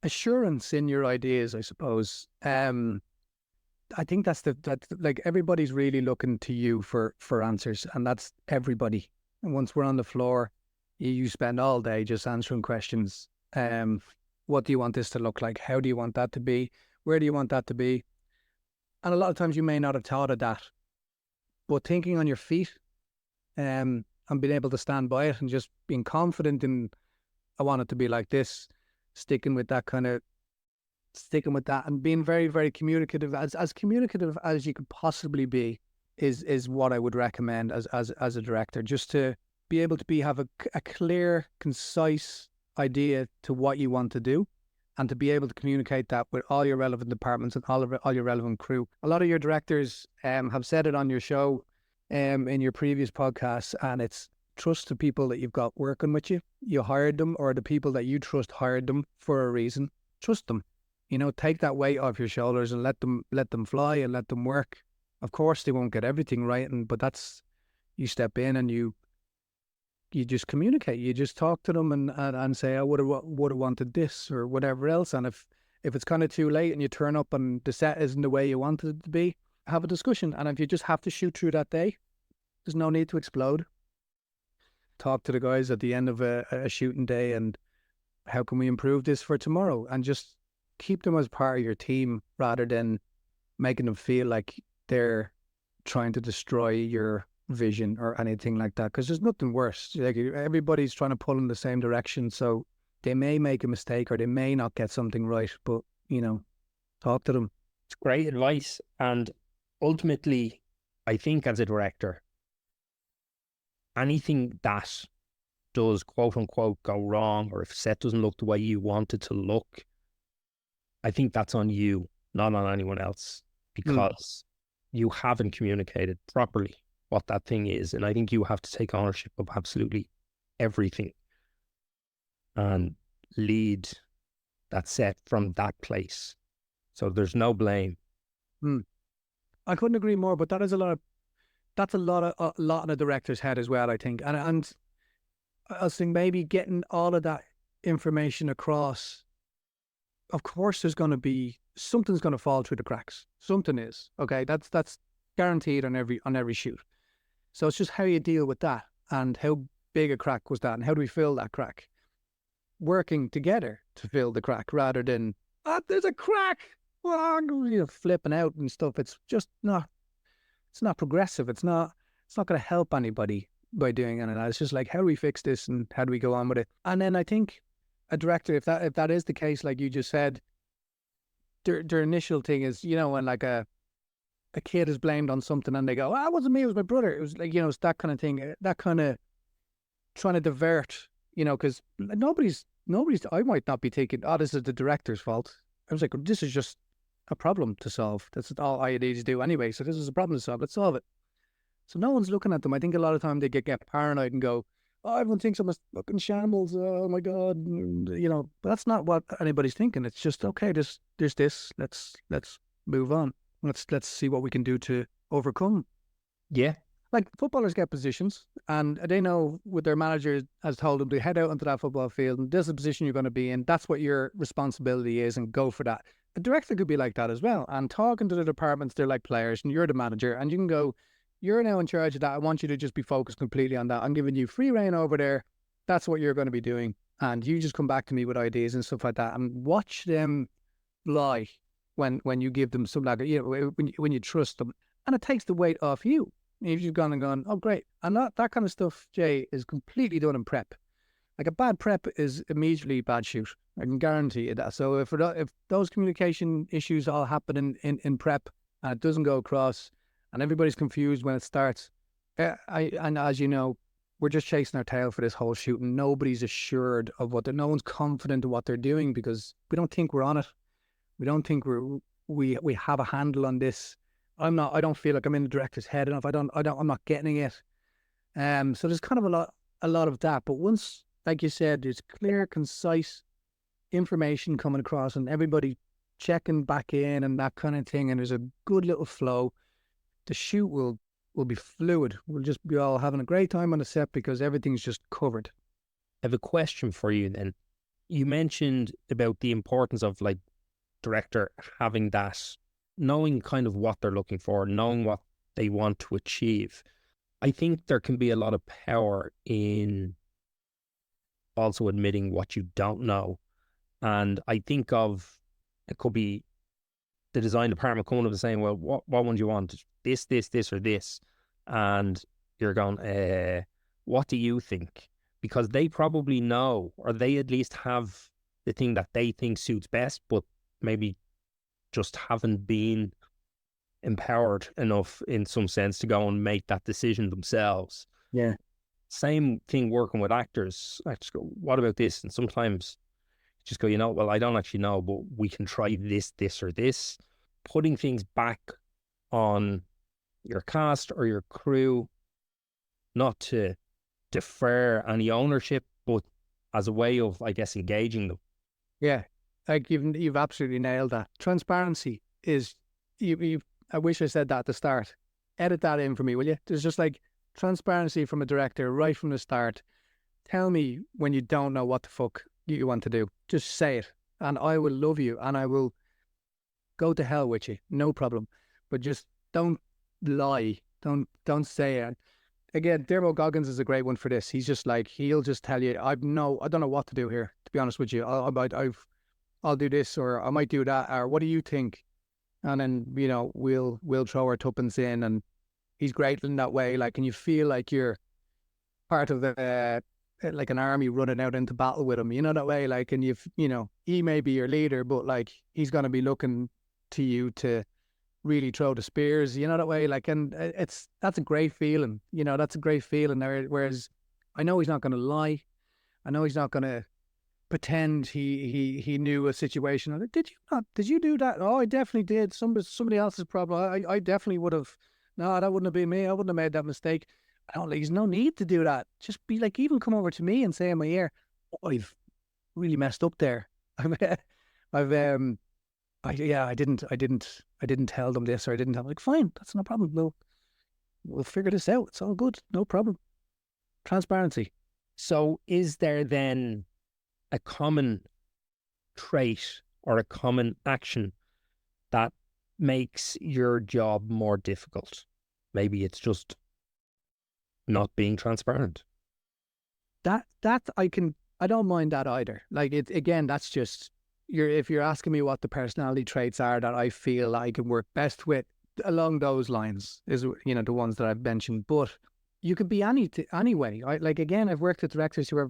S2: Assurance in your ideas, I suppose. I think that's like everybody's really looking to you for answers, and that's everybody. And once we're on the floor, you spend all day just answering questions. What do you want this to look like? How do you want that to be? Where do you want that to be? And a lot of times you may not have thought of that, but thinking on your feet, and being able to stand by it and just being confident in, I want it to be like this, sticking with that and being very, very communicative, as communicative as you could possibly be, is what I would recommend as a director, just to be able to have a clear, concise idea to what you want to do, and to be able to communicate that with all your relevant departments and all your relevant crew. A lot of your directors have said it on your show, in your previous podcasts, and it's trust the people that you've got working with you. You hired them, or the people that you trust hired them for a reason. Trust them. You know, take that weight off your shoulders and let them fly and let them work. Of course, they won't get everything right, but that's, you step in and you just communicate. You just talk to them and say, I would have wanted this or whatever else. And if it's kind of too late and you turn up and the set isn't the way you wanted it to be, have a discussion. And if you just have to shoot through that day, there's no need to explode. Talk to the guys at the end of a shooting day, and how can we improve this for tomorrow? And just keep them as part of your team, rather than making them feel like they're trying to destroy your vision or anything like that. Because there's nothing worse. Like, everybody's trying to pull in the same direction, so they may make a mistake or they may not get something right. But, you know, talk to them.
S1: It's great advice. And ultimately, I think as a director, anything that does quote unquote go wrong, or if set doesn't look the way you want it to look, I think that's on you, not on anyone else, because you haven't communicated properly what that thing is. And I think you have to take ownership of absolutely everything and lead that set from that place. So there's no blame.
S2: I couldn't agree more. But that's a lot in a director's head as well, I think. And I was thinking maybe getting all of that information across. Of course, there's going to be something's going to fall through the cracks. Something is, okay. That's guaranteed on every shoot. So it's just how you deal with that, and how big a crack was that, and how do we fill that crack? Working together to fill the crack, rather than there's a crack, flipping out and stuff. It's just not. It's not progressive. It's not going to help anybody by doing any of that. It's just like, how do we fix this and how do we go on with it? And then I think a director, if that is the case, like you just said, their initial thing is, when like a kid is blamed on something and they go, it wasn't me, it was my brother. It was like, it's that kind of thing, that kind of trying to divert, because nobody's, I might not be thinking, this is the director's fault. I was like, this is just a problem to solve. That's all I need to do anyway. So this is a problem to solve. Let's solve it. So no one's looking at them. I think a lot of time they get paranoid and go, everyone thinks I'm a fucking shambles. Oh my God. But that's not what anybody's thinking. It's just, okay, there's this. Let's move on. Let's see what we can do to overcome.
S1: Yeah.
S2: Like footballers get positions and they know what their manager has told them to head out onto that football field and this is the position you're going to be in. That's what your responsibility is and go for that. A director could be like that as well. And talking to the departments, they're like players and you're the manager and you can go, you're now in charge of that. I want you to just be focused completely on that. I'm giving you free reign over there. That's what you're going to be doing. And you just come back to me with ideas and stuff like that and watch them fly when you give them some, like, when you trust them. And it takes the weight off you. If you've gone and gone, oh, great. And that kind of stuff, Jay, is completely done in prep. Like a bad prep is immediately bad shoot. I can guarantee you that. So if those communication issues all happen in prep and it doesn't go across and everybody's confused when it starts, and as you know, we're just chasing our tail for this whole shoot and nobody's assured of no one's confident of what they're doing because we don't think we're on it. We don't think we have a handle on this. I don't feel like I'm in the director's head enough. I'm not getting it. So there's kind of a lot of that. But once, like you said, there's clear, concise information coming across and everybody checking back in and that kind of thing, and there's a good little flow, the shoot will be fluid. We'll just be all having a great time on the set because everything's just covered.
S1: I have a question for you then. You mentioned about the importance of like director having that, knowing kind of what they're looking for, knowing what they want to achieve. I think there can be a lot of power in also admitting what you don't know. And I think of, it could be the design department coming up and saying, well, what one do you want? This, or this? And you're going, what do you think? Because they probably know, or they at least have the thing that they think suits best, but maybe just haven't been empowered enough in some sense to go and make that decision themselves.
S2: Yeah.
S1: Same thing working with actors. I just go, what about this? And sometimes just go, well, I don't actually know, but we can try this, or this. Putting things back on your cast or your crew, not to defer any ownership, but as a way of, I guess, engaging them.
S2: Yeah. Like you've absolutely nailed that. Transparency is, I wish I said that at the start. Edit that in for me, will you? There's just like transparency from a director right from the start. Tell me when you don't know what the fuck you want to do. Just say it and I will love you and I will go to hell with you. No problem. But just don't lie. Don't say it. Again, Dermot Goggins is a great one for this. He's just like, he'll just tell you, I don't know what to do here, to be honest with you. I'll do this or I might do that, or what do you think? And then, we'll throw our tuppence in, and he's great in that way. Like, and you feel like you're part of like an army running out into battle with him, that way. Like, and he may be your leader, but like, he's going to be looking to you to really throw the spears, that way. Like, and that's a great feeling, that's a great feeling. Whereas I know he's not going to lie. I know he's not going to pretend he knew a situation. I'm like, did you not? Did you do that? Oh, I definitely did. Somebody else's problem. I definitely would have. No, that wouldn't have been me. I wouldn't have made that mistake. I don't. There's no need to do that. Just be like, even come over to me and say in my ear, oh, I've really messed up there. I didn't I didn't tell them this, or I didn't tell them, like, fine, that's no problem. We'll figure this out. It's all good. No problem. Transparency.
S1: So is there then a common trait or a common action that makes your job more difficult? Maybe it's just not being transparent.
S2: That I don't mind that either. Like, it again, that's just if you're asking me what the personality traits are that I feel I can work best with along those lines, is, the ones that I've mentioned. But you could be anyway. Like, again, I've worked with directors who are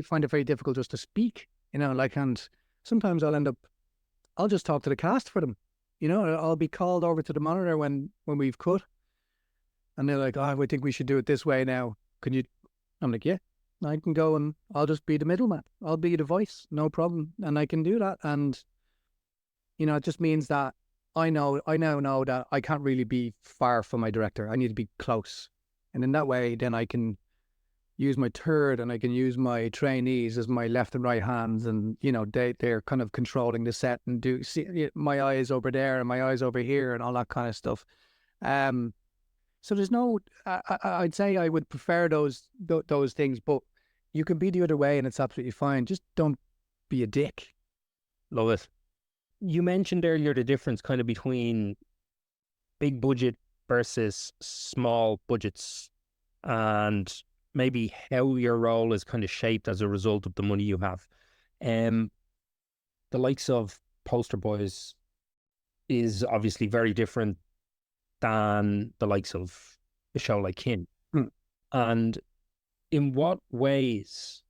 S2: find it very difficult just to speak, like, and sometimes I'll just talk to the cast for them. I'll be called over to the monitor when we've cut, and they're like, "Oh, I think we should do it this way now. Can you?" I'm like, "Yeah, I can go, and I'll just be the middleman. I'll be the voice, no problem, and I can do that." And it just means that I now know that I can't really be far from my director. I need to be close, and in that way, then I can use my third, and I can use my trainees as my left and right hands, and they're kind of controlling the set, and see my eyes over there and my eyes over here and all that kind of stuff. So there's no, I'd say I would prefer those things, but you can be the other way and it's absolutely fine. Just don't be a dick.
S1: Love it. You mentioned earlier the difference kind of between big budget versus small budgets, and maybe how your role is kind of shaped as a result of the money you have. The likes of Poster Boys is obviously very different than the likes of a show like Kin. And in what ways,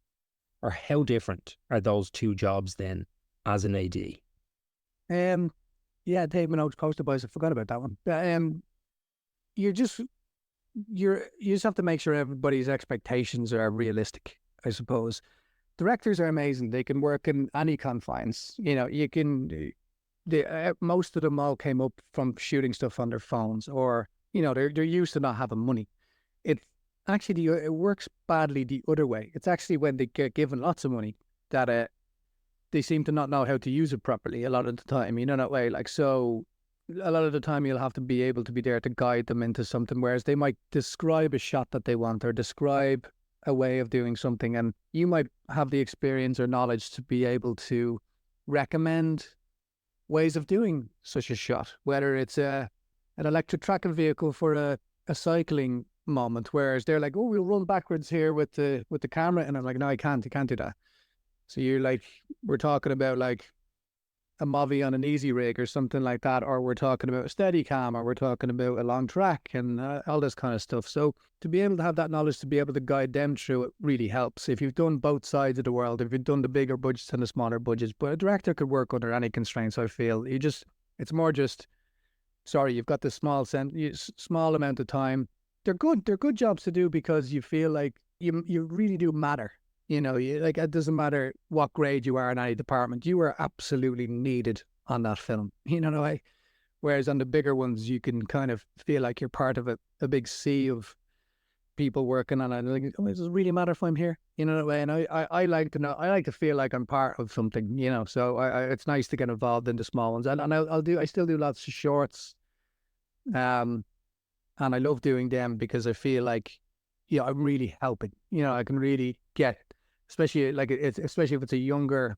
S1: or how different are those two jobs then as an AD?
S2: Yeah, Dave Minogue's Poster Boys, I forgot about that one. You just have to make sure everybody's expectations are realistic, I suppose. Directors are amazing. They can work in any confines. Most of them all came up from shooting stuff on their phones, or they're used to not having money. It works badly the other way. It's actually when they get given lots of money that they seem to not know how to use it properly a lot of the time. That way. Like, so a lot of the time you'll have to be able to be there to guide them into something, whereas they might describe a shot that they want, or describe a way of doing something, and you might have the experience or knowledge to be able to recommend ways of doing such a shot, whether it's an electric tracking vehicle for a cycling moment, whereas they're like, "Oh, we'll run backwards here with the camera," and I'm like, "No, I can't. You can't do that." So you're like, we're talking about like a movie on an easy rig or something like that, or we're talking about a steady cam, or we're talking about a long track, and all this kind of stuff. So to be able to have that knowledge to be able to guide them through it really helps. If you've done both sides of the world, if you've done the bigger budgets and the smaller budgets, but a director could work under any constraints, I feel. It's more just, sorry, you've got this small amount of time. They're good jobs to do, because you feel like you really do matter. Like, it doesn't matter what grade you are in any department, you are absolutely needed on that film. Whereas on the bigger ones, you can kind of feel like you're part of a big sea of people working on it. Like, does it really matter if I'm here? That way. And I like to know, I like to feel like I'm part of something. So it's nice to get involved in the small ones, and I still do lots of shorts, and I love doing them because I feel like, I'm really helping. I can really get, especially especially if it's a younger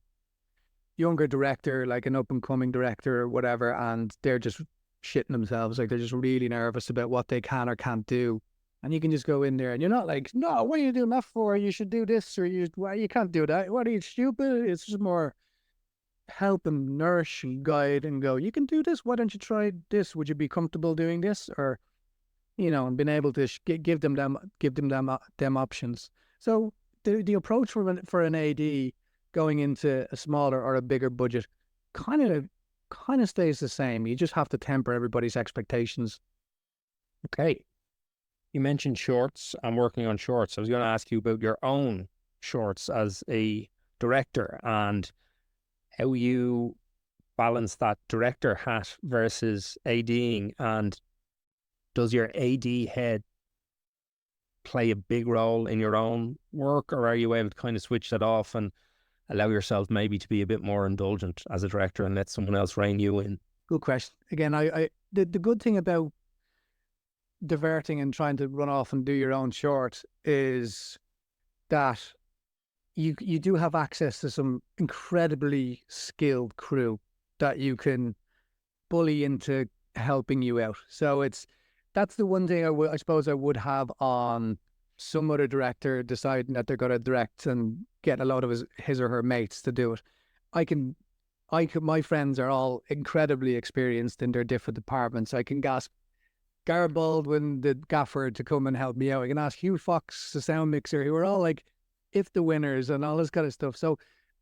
S2: director, like an up and coming director or whatever, and they're just shitting themselves. Like, they're just really nervous about what they can or can't do. And you can just go in there, and you're not like, "No, what are you doing that for? You should do this," or you can't do that. What, are you stupid? It's just more help and nourish and guide and go, "You can do this. Why don't you try this? Would you be comfortable doing this?" Or, and being able to give them them options. So the approach for an AD going into a smaller or a bigger budget kind of stays the same. You just have to temper everybody's expectations.
S1: Okay. You mentioned shorts and working on shorts. I was going to ask you about your own shorts as a director, and how you balance that director hat versus ADing, and does your AD head play a big role in your own work, or are you able to kind of switch that off and allow yourself maybe to be a bit more indulgent as a director and let someone else rein you in?
S2: Good question. Again, the good thing about diverting and trying to run off and do your own short is that you do have access to some incredibly skilled crew that you can bully into helping you out. So that's the one thing I suppose I would have on some other director deciding that they're going to direct and get a lot of his or her mates to do it. My friends are all incredibly experienced in their different departments. I can ask Gar Baldwin, the gaffer, to come and help me out. I can ask Hugh Fox, the sound mixer, who are all like if the winners and all this kind of stuff. So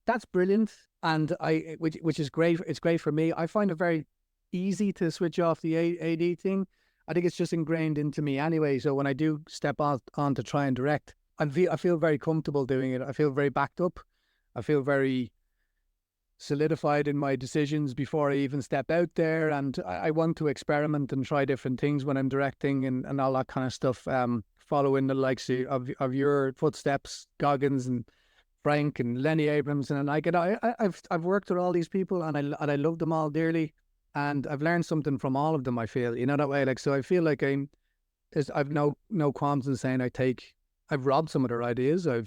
S2: that's brilliant, and which is great. It's great for me. I find it very easy to switch off the AD thing. I think it's just ingrained into me anyway. So when I do step on to try and direct, I feel very comfortable doing it. I feel very backed up. I feel very solidified in my decisions before I even step out there, and I want to experiment and try different things when I'm directing and all that kind of stuff. Following the likes of your footsteps, Goggins and Frank and Lenny Abrams, and I've worked with all these people, and I love them all dearly, and I've learned something from all of them. I feel, that way. Like, so I feel like I've no qualms in saying I've robbed some of their ideas. I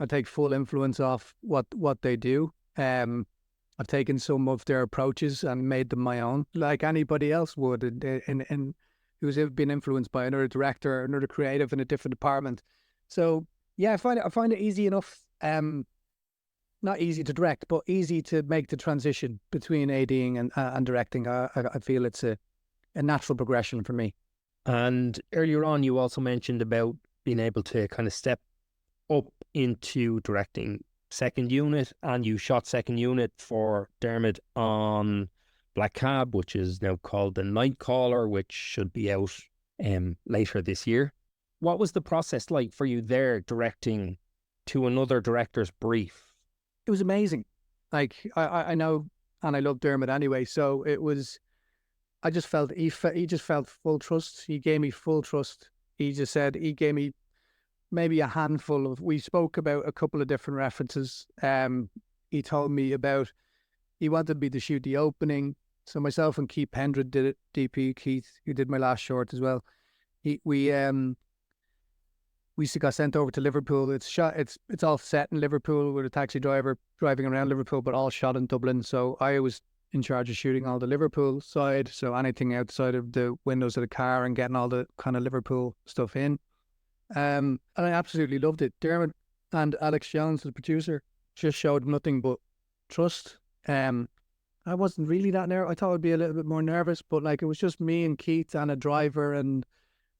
S2: take full influence off what they do. I've taken some of their approaches and made them my own, like anybody else would, in who's been influenced by another director or another creative in a different department. So yeah, I find it easy enough. Not easy to direct, but easy to make the transition between ADing and directing. I feel it's a natural progression for me.
S1: And earlier on, you also mentioned about being able to kind of step up into directing second unit, and you shot second unit for Dermot on Black Cab, which is now called The Night Caller, which should be out later this year. What was the process like for you there, directing to another director's brief?
S2: It was amazing. Like, I know, and I love Dermot anyway, so it was, I just felt he just felt full trust. He gave me full trust. He gave me maybe a handful of, we spoke about a couple of different references. He told me about, he wanted me to shoot the opening. So myself and Keith Pendred did it, DP Keith, who did my last short as well. We got sent over to Liverpool. It's all set in Liverpool with a taxi driver driving around Liverpool, but all shot in Dublin. So I was in charge of shooting all the Liverpool side. So anything outside of the windows of the car and getting all the kind of Liverpool stuff in. And I absolutely loved it. Dermot and Alex Jones, the producer, just showed nothing but trust. I wasn't really that nervous. I thought I'd be a little bit more nervous, but like, it was just me and Keith and a driver and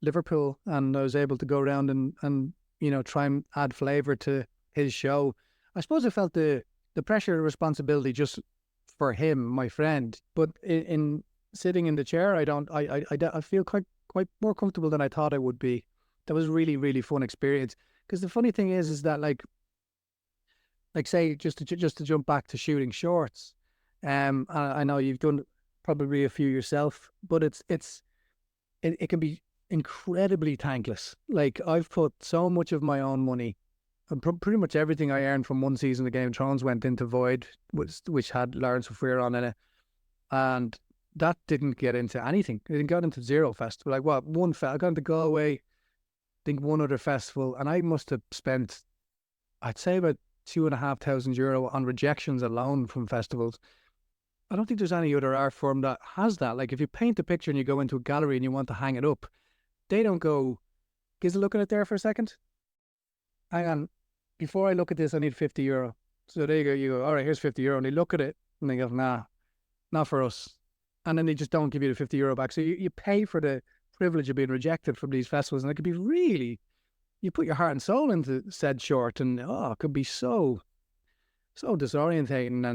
S2: Liverpool, and I was able to go around and try and add flavour to his show. I suppose I felt the pressure and responsibility just for him, my friend. But in sitting in the chair, I feel quite more comfortable than I thought I would be. That was really, really fun experience. Because the funny thing is that like say just to jump back to shooting shorts. I know you've done probably a few yourself, but it can be incredibly thankless. Like, I've put so much of my own money, and pretty much everything I earned from one season of Game of Thrones went into Void, which had Lawrence Fafrir on in it, and that didn't get into anything. It didn't get into Zero Festival. Like, what, I got into Galway, I think one other festival, and I must have spent, I'd say, about €2,500 on rejections alone from festivals. I don't think there's any other art form that has that. Like, if you paint a picture and you go into a gallery and you want to hang it up, they don't go, gives a look at it there for a second. Hang on, before I look at this, I need €50. So there you go. You go, all right, here's €50. And they look at it and they go, nah, not for us. And then they just don't give you the €50 back. So you pay for the privilege of being rejected from these festivals, and it could be really, you put your heart and soul into said short, and it could be so disorientating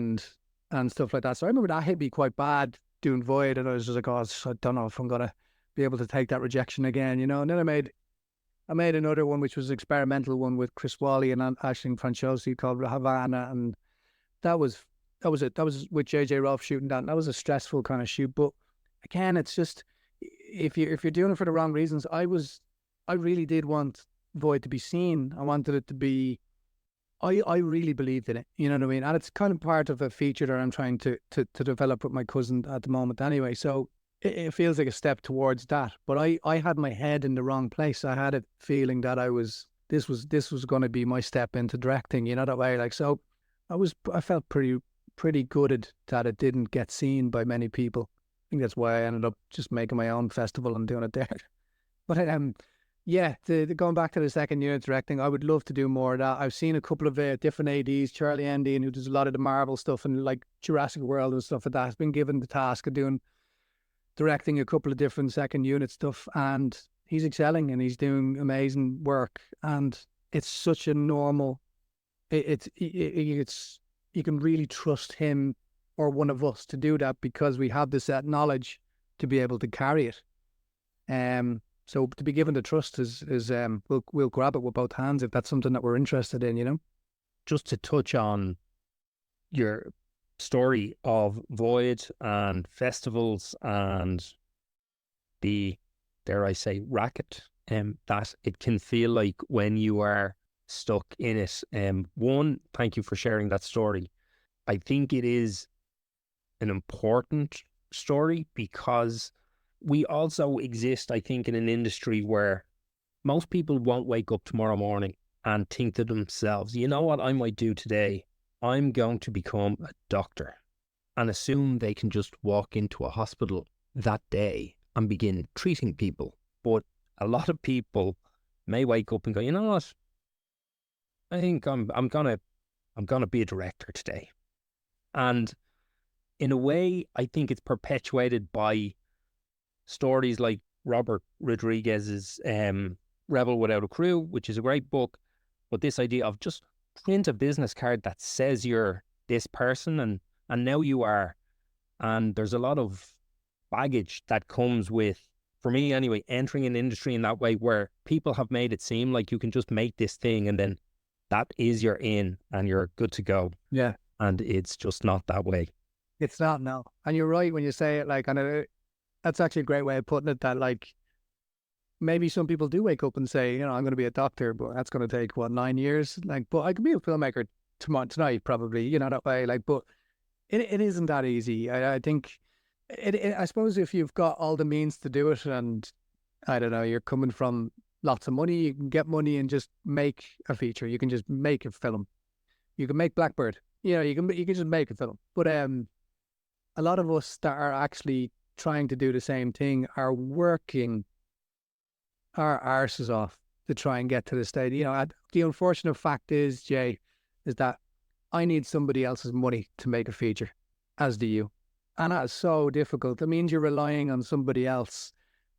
S2: and stuff like that. So I remember that hit me quite bad doing Void, and I was just like, I don't know if I'm gonna be able to take that rejection again, And then I made another one, which was an experimental one with Chris Wally and Aisling Franciosi, called Havana, and that was with JJ Rolfe shooting that. And that was a stressful kind of shoot, but again, it's just, if you're doing it for the wrong reasons, I really did want Void to be seen. I wanted it to be I really believed in it. You know what I mean? And it's kind of part of a feature that I'm trying to develop with my cousin at the moment anyway. So it feels like a step towards that. But I had my head in the wrong place. I had a feeling that this was going to be my step into directing, you know, that way. Like, so I felt pretty good at that it didn't get seen by many people. I think that's why I ended up just making my own festival and doing it there. But yeah, the going back to the second unit directing, I would love to do more of that. I've seen a couple of different ADs, Charlie Andy, who does a lot of the Marvel stuff and like Jurassic World and stuff like that, has been given the task of directing a couple of different second unit stuff, and he's excelling and he's doing amazing work. And it's such a normal, it's you can really trust him or one of us to do that because we have this knowledge to be able to carry it. So to be given the trust is we'll grab it with both hands if that's something that we're interested in, you know.
S1: Just to touch on your story of Void and festivals and the, dare I say, racket, that it can feel like when you are stuck in it. One, thank you for sharing that story. I think it is an important story because we also exist, I think, in an industry where most people won't wake up tomorrow morning and think to themselves, you know what I might do today? I'm going to become a doctor, and assume they can just walk into a hospital that day and begin treating people. But a lot of people may wake up and go, you know what? I think I'm gonna be a director today. And in a way, I think it's perpetuated by stories like Robert Rodriguez's Rebel Without a Crew, which is a great book. But this idea of just print a business card that says you're this person and now you are. And there's a lot of baggage that comes with, for me anyway, entering an industry in that way where people have made it seem like you can just make this thing and then that is you're in and you're good to go.
S2: Yeah.
S1: And it's just not that way.
S2: It's not, no. And you're right when you say it, like, and that's actually a great way of putting it, that like maybe some people do wake up and say, you know, I'm going to be a doctor, but that's going to take, 9 years? Like, but I could be a filmmaker tonight, probably, you know, that way. Like, but it isn't that easy. I think, I suppose if you've got all the means to do it and, I don't know, you're coming from lots of money, you can get money and just make a feature. You can just make a film. You can make Blackbird. You know, you can just make a film. But a lot of us that are actually trying to do the same thing are working our arses off to try and get to the stage. You know, the unfortunate fact is, Jay, is that I need somebody else's money to make a feature, as do you. And that's so difficult. It means you're relying on somebody else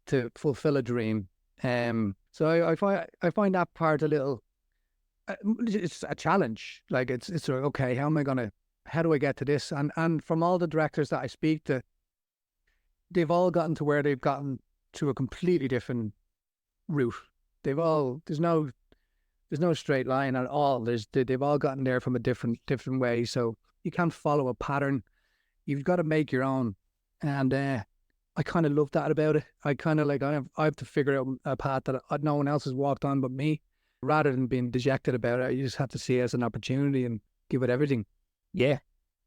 S2: to fulfill a dream. So I find that part a little, it's a challenge. Like it's like, okay, how do I get to this? And from all the directors that I speak to, they've all gotten to where they've gotten to a completely different route. There's no straight line at all. They've all gotten there from a different way. So you can't follow a pattern. You've got to make your own. And I kind of love that about it. I kind of like, I have to figure out a path that no one else has walked on but me. Rather than being dejected about it, you just have to see it as an opportunity and give it everything.
S1: Yeah,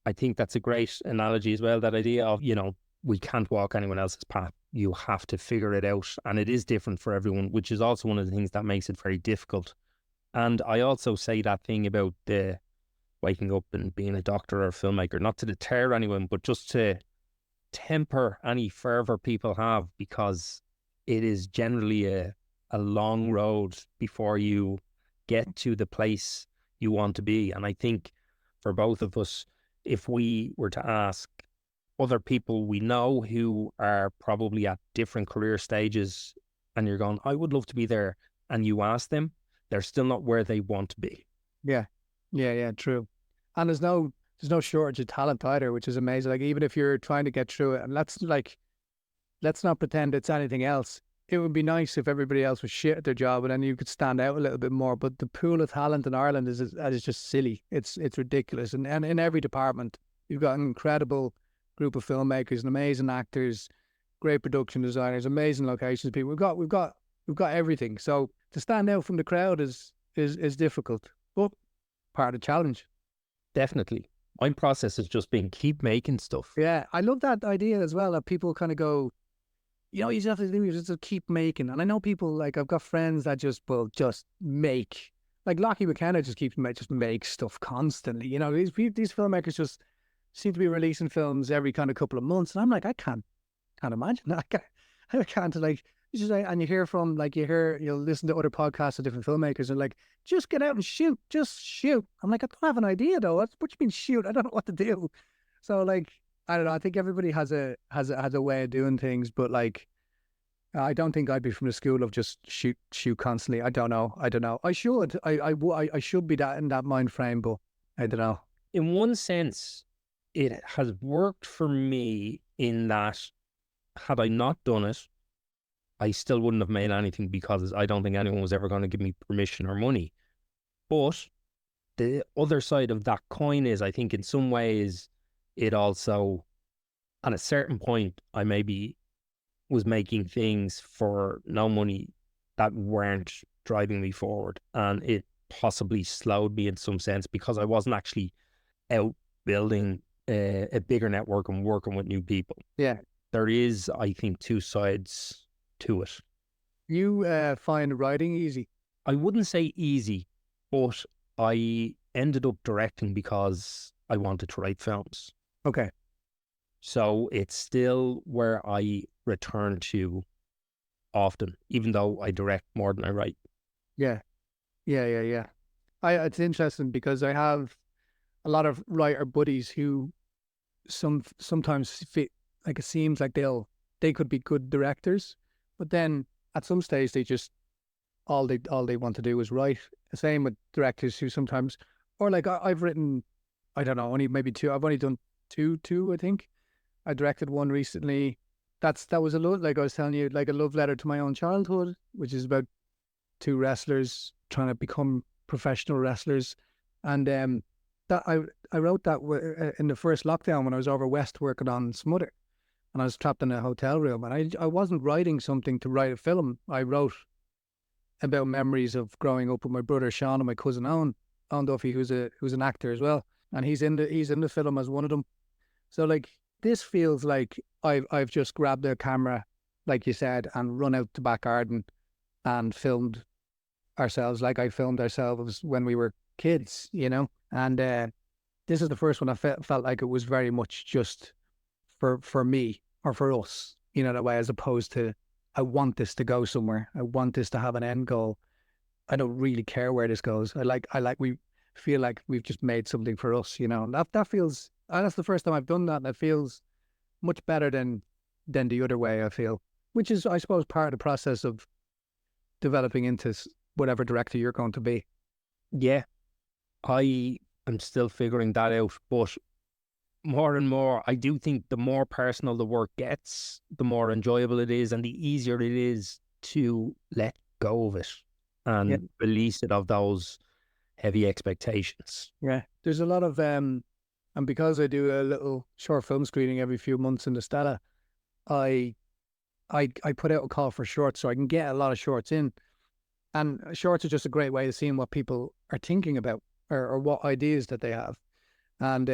S1: I think that's a great analogy as well. That idea of, you know, we can't walk anyone else's path. You have to figure it out. And it is different for everyone, which is also one of the things that makes it very difficult. And I also say that thing about the waking up and being a doctor or a filmmaker, not to deter anyone, but just to temper any fervor people have, because it is generally a long road before you get to the place you want to be. And I think for both of us, if we were to ask other people we know who are probably at different career stages and you're going, I would love to be there, and you ask them, they're still not where they want to be.
S2: Yeah, true. And there's no shortage of talent either, which is amazing. Like, even if you're trying to get through it, and let's not pretend it's anything else. It would be nice if everybody else was shit at their job and then you could stand out a little bit more. But the pool of talent in Ireland is just silly. It's ridiculous. And in every department, you've got an incredible group of filmmakers and amazing actors, great production designers, amazing locations people. We've got everything. So to stand out from the crowd is difficult. But part of the challenge.
S1: Definitely. My process has just been keep making stuff.
S2: Yeah, I love that idea as well, that people kind of go, you just have to do, you just have to keep making. And I know people, like, I've got friends that just will just make, like Lockie McKenna just just make stuff constantly. These filmmakers just seem to be releasing films every kind of couple of months. And I'm like, I can't imagine that. I can't like, it's just like, and you'll listen to other podcasts of different filmmakers and like, just get out and shoot, just shoot. I'm like, I don't have an idea though. What you mean shoot? I don't know what to do. So like, I don't know. I think everybody has a way of doing things, but like, I don't think I'd be from the school of just shoot constantly. I don't know. I should. I should be that in that mind frame, but I don't know.
S1: In one sense, it has worked for me in that had I not done it, I still wouldn't have made anything because I don't think anyone was ever going to give me permission or money. But the other side of that coin is, I think in some ways, it also, at a certain point, I maybe was making things for no money that weren't driving me forward. And it possibly slowed me in some sense because I wasn't actually out building a bigger network and working with new people.
S2: Yeah.
S1: There is, I think, two sides to it.
S2: You find writing easy?
S1: I wouldn't say easy, but I ended up directing because I wanted to write films.
S2: Okay. I
S1: it's still where I return to often, even though I direct more than I write.
S2: Yeah. It's interesting because I have a lot of writer buddies who sometimes fit, like it seems like they could be good directors, but then at some stage they just all they want to do is write. Same with directors who sometimes, or like I've written, I don't know, only maybe two. I've only done two, I think. I directed one recently. That was like I was telling you, like a love letter to my own childhood, which is about two wrestlers trying to become professional wrestlers, and that I wrote that in the first lockdown when I was over west working on Smother, and I was trapped in a hotel room, and I wasn't writing something to write a film. I wrote about memories of growing up with my brother Sean and my cousin Owen Duffy, who's an actor as well, and he's in the film as one of them. So like this feels like I've just grabbed a camera, like you said, and run out to back garden and filmed ourselves like I filmed ourselves when we were kids, And this is the first one I felt like it was very much just for me or for us, that way, as opposed to I want this to go somewhere. I want this to have an end goal. I don't really care where this goes. We feel like we've just made something for us, That feels, that's the first time I've done that, and it feels much better than the other way, I feel, which is, I suppose, part of the process of developing into whatever director you're going to be.
S1: Yeah, I am still figuring that out, but more and more, I do think the more personal the work gets, the more enjoyable it is, and the easier it is to let go of it and release it of those heavy expectations.
S2: Yeah, there's a lot of and because I do a little short film screening every few months in the Stella, I put out a call for shorts so I can get a lot of shorts in, and shorts are just a great way of seeing what people are thinking about or what ideas that they have, and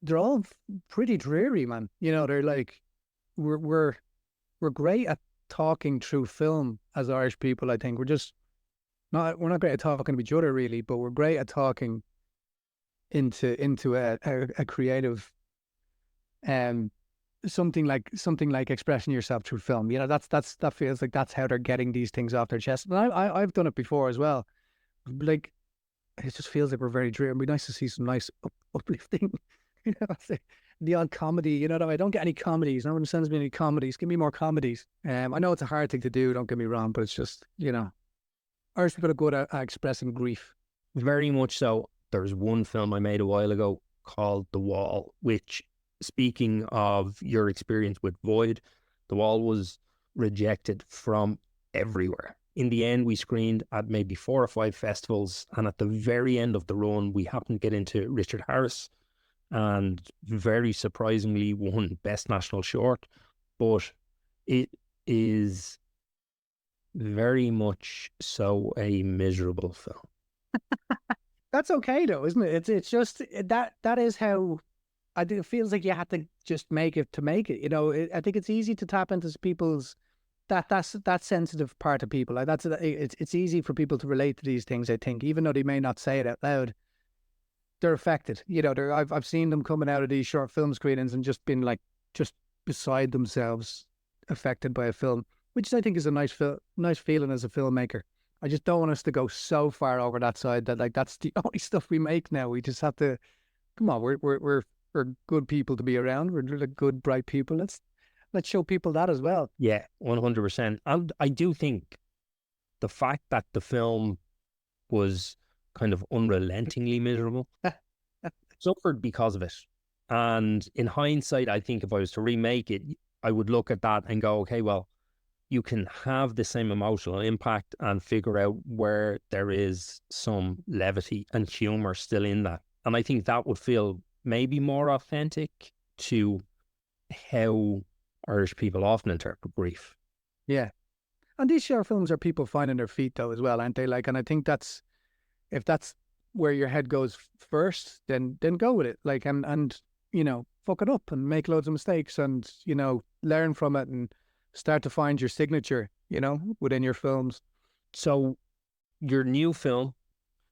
S2: they're all pretty dreary, man. They're like we're great at talking through film as Irish people. I think we're not great at talking to each other really, but we're great at talking into a creative something like expressing yourself through film. That feels like that's how they're getting these things off their chest. And I've done it before as well. Like it just feels like we're very dreary. It'd be nice to see some nice uplifting, the odd comedy. I don't get any comedies. No one sends me any comedies. Give me more comedies. I know it's a hard thing to do. Don't get me wrong, but it's just Irish people are good at expressing grief.
S1: Very much so. There's one film I made a while ago called The Wall, which, speaking of your experience with Void, The Wall was rejected from everywhere. In the end, we screened at maybe 4 or 5 festivals, and at the very end of the run, we happened to get into Richard Harris, and very surprisingly won Best National Short. But it is very much so a miserable film.
S2: That's okay though, isn't it? It's just that is how I think it feels like you had to just make it to make it. You know, I think it's easy to tap into people's that sensitive part of people. Like it's easy for people to relate to these things. I think, even though they may not say it out loud, they're affected. You know, I've seen them coming out of these short film screenings and just been like just beside themselves, affected by a film, which I think is a nice feeling as a filmmaker. I just don't want us to go so far over that side that like that's the only stuff we make now. We just have to come on. We're good people to be around. We're really good, bright people. Let's show people that as well.
S1: Yeah, 100%. And I do think the fact that the film was kind of unrelentingly miserable suffered because of it. And in hindsight, I think if I was to remake it, I would look at that and go, okay, well, you can have the same emotional impact and figure out where there is some levity and humor still in that. And I think that would feel maybe more authentic to how Irish people often interpret grief.
S2: Yeah. And these short films are people finding their feet though as well, aren't they? Like, and I think if that's where your head goes first, then go with it. Like, and you know, fuck it up and make loads of mistakes and, you know, learn from it and start to find your signature, you know, within your films.
S1: So your new film,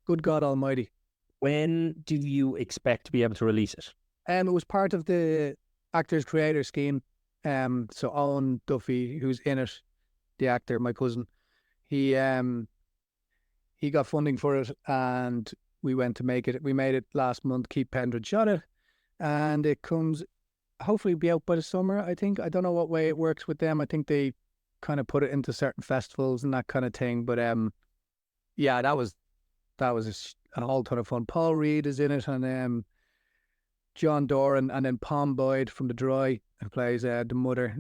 S2: good God Almighty,
S1: when do you expect to be able to release it?
S2: It was part of the Actors Creator Scheme. So Owen Duffy, who's in it, the actor, my cousin, he got funding for it, and we went to make it. We made it last month. Keith Pendred shot it, and it comes hopefully be out by the summer. I think. I don't know what way it works with them. I think they kind of put it into certain festivals and that kind of thing. But yeah, that was a whole ton of fun. Paul Reed is in it, and John Doran, and then Pam Boyd from The Dry, who plays the mother.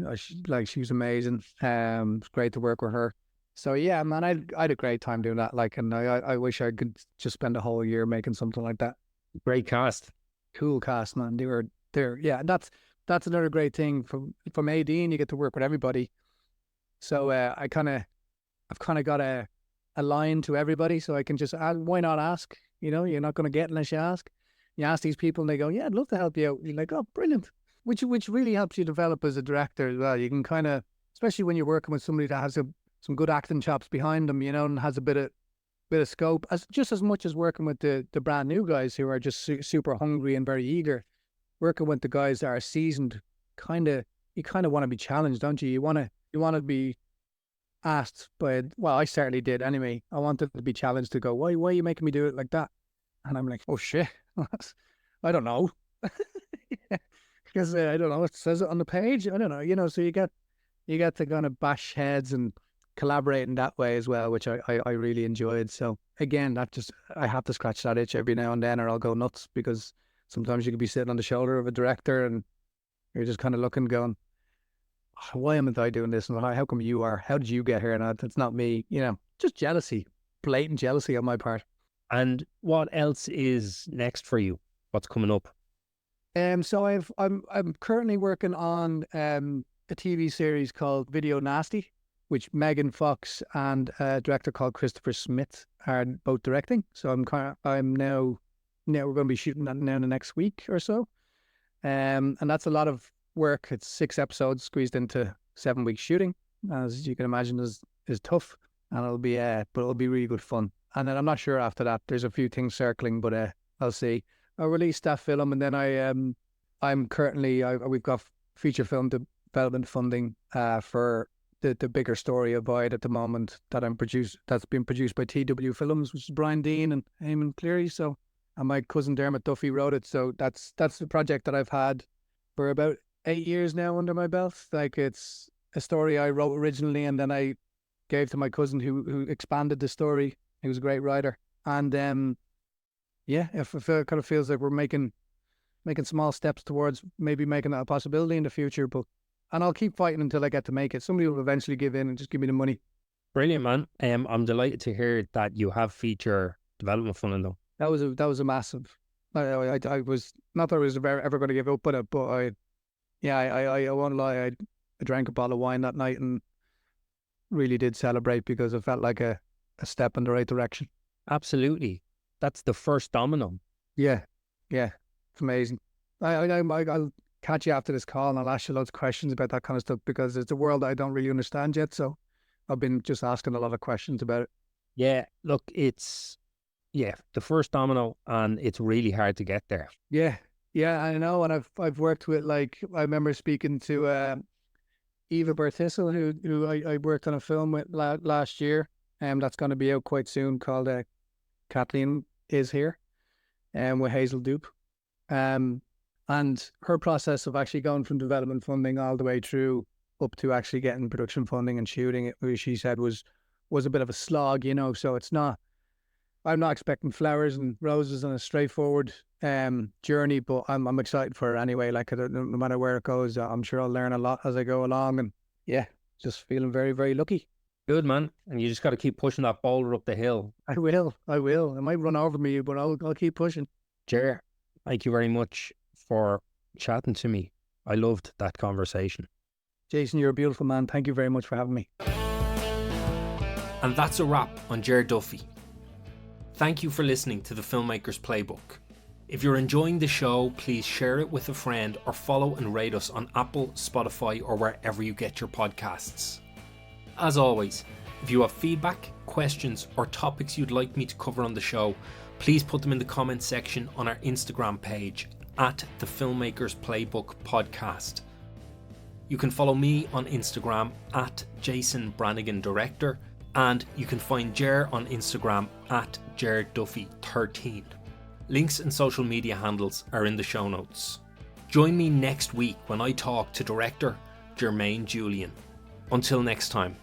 S2: She's amazing. It's great to work with her. So yeah, man, I had a great time doing that. Like, and I wish I could just spend a whole year making something like that.
S1: Great cast,
S2: cool cast, man. They were there. Yeah, that's another great thing from AD, and you get to work with everybody. So I've kind of got a line to everybody, so I can just why not ask? You know, you're not going to get unless you ask. You ask these people, and they go, "Yeah, I'd love to help you out." You're like, "Oh, brilliant," which really helps you develop as a director as well. You can kind of, especially when you're working with somebody that has some good acting chops behind them, you know, and has a bit of scope, just as much as working with the brand new guys who are just super hungry and very eager. Working with the guys that are seasoned, you kind of want to be challenged, don't you? You want to be asked by, well, I certainly did anyway. I wanted to be challenged to go, why are you making me do it like that? And I'm like, oh shit, I don't know. Because I don't know, it says it on the page. I don't know, you know, so you get to kind of bash heads and collaborate in that way as well, which I really enjoyed. So again, I have to scratch that itch every now and then, or I'll go nuts, because sometimes you could be sitting on the shoulder of a director and you're just kind of looking, going, why am I doing this? And how come you are? How did you get here? And it's not me, you know, just jealousy, blatant jealousy on my part.
S1: And what else is next for you? What's coming up?
S2: So I'm currently working on a TV series called Video Nasty, which Megan Fox and a director called Christopher Smith are both directing. So I'm now we're going to be shooting that now in the next week or so. And that's a lot of work. It's 6 episodes squeezed into 7 weeks shooting, as you can imagine is tough, and it'll be really good fun. And then I'm not sure after that. There's a few things circling, but I'll see. I'll release that film, and then I'm currently we've got feature film development funding for the bigger story of Void at the moment that's been produced by TW Films, which is Brian Dean and Eamon Cleary. So, and my cousin Dermot Duffy wrote it. So that's the project that I've had for about 8 years now under my belt. Like, it's a story I wrote originally, and then I gave to my cousin who expanded the story. He was a great writer, and yeah, it kind of feels like we're making small steps towards maybe making that a possibility in the future. And I'll keep fighting until I get to make it. Somebody will eventually give in and just give me the money.
S1: Brilliant, man. I'm delighted to hear that you have feature development funding though.
S2: That was a massive. I was not that I was ever going to give up on it, but I won't lie. I drank a bottle of wine that night and really did celebrate, because it felt like a step in the right direction.
S1: Absolutely. that's the first domino.
S2: Yeah, yeah, it's amazing. I'll catch you after this call and I'll ask you loads of questions about that kind of stuff because it's a world I don't really understand yet. So I've been just asking a lot of questions about it.
S1: Yeah, look, it's the first domino, and it's really hard to get there.
S2: Yeah, yeah, I know. And I've worked with, like, I remember speaking to Eva Berthisel, who I worked on a film with last year, that's going to be out quite soon, called Kathleen Is Here, with Hazel Dupe. And her process of actually going from development funding all the way through up to actually getting production funding and shooting it, which she said was a bit of a slog, you know. So I'm not expecting flowers and roses on a straightforward journey, but I'm excited for it anyway. Like, no matter where it goes, I'm sure I'll learn a lot as I go along, and yeah, just feeling very, very lucky.
S1: Good, man. And you just got to keep pushing that boulder up the hill.
S2: I will. It might run over me, but I'll keep pushing.
S1: Ger, thank you very much for chatting to me. I loved that conversation.
S2: Jason, you're a beautiful man. Thank you very much for having me.
S1: And that's a wrap on Ger Duffy. Thank you for listening to the Filmmaker's Playbook. If you're enjoying the show, please share it with a friend or follow and rate us on Apple, Spotify, or wherever you get your podcasts. As always, if you have feedback, questions, or topics you'd like me to cover on the show, please put them in the comments section on our Instagram page at the Filmmaker's Playbook Podcast. You can follow me on Instagram at Jason Branagan Director, and you can find Ger on Instagram at Ger Duffy 13. Links and social media handles are in the show notes. Join me next week when I talk to director Jermaine Julian. Until next time.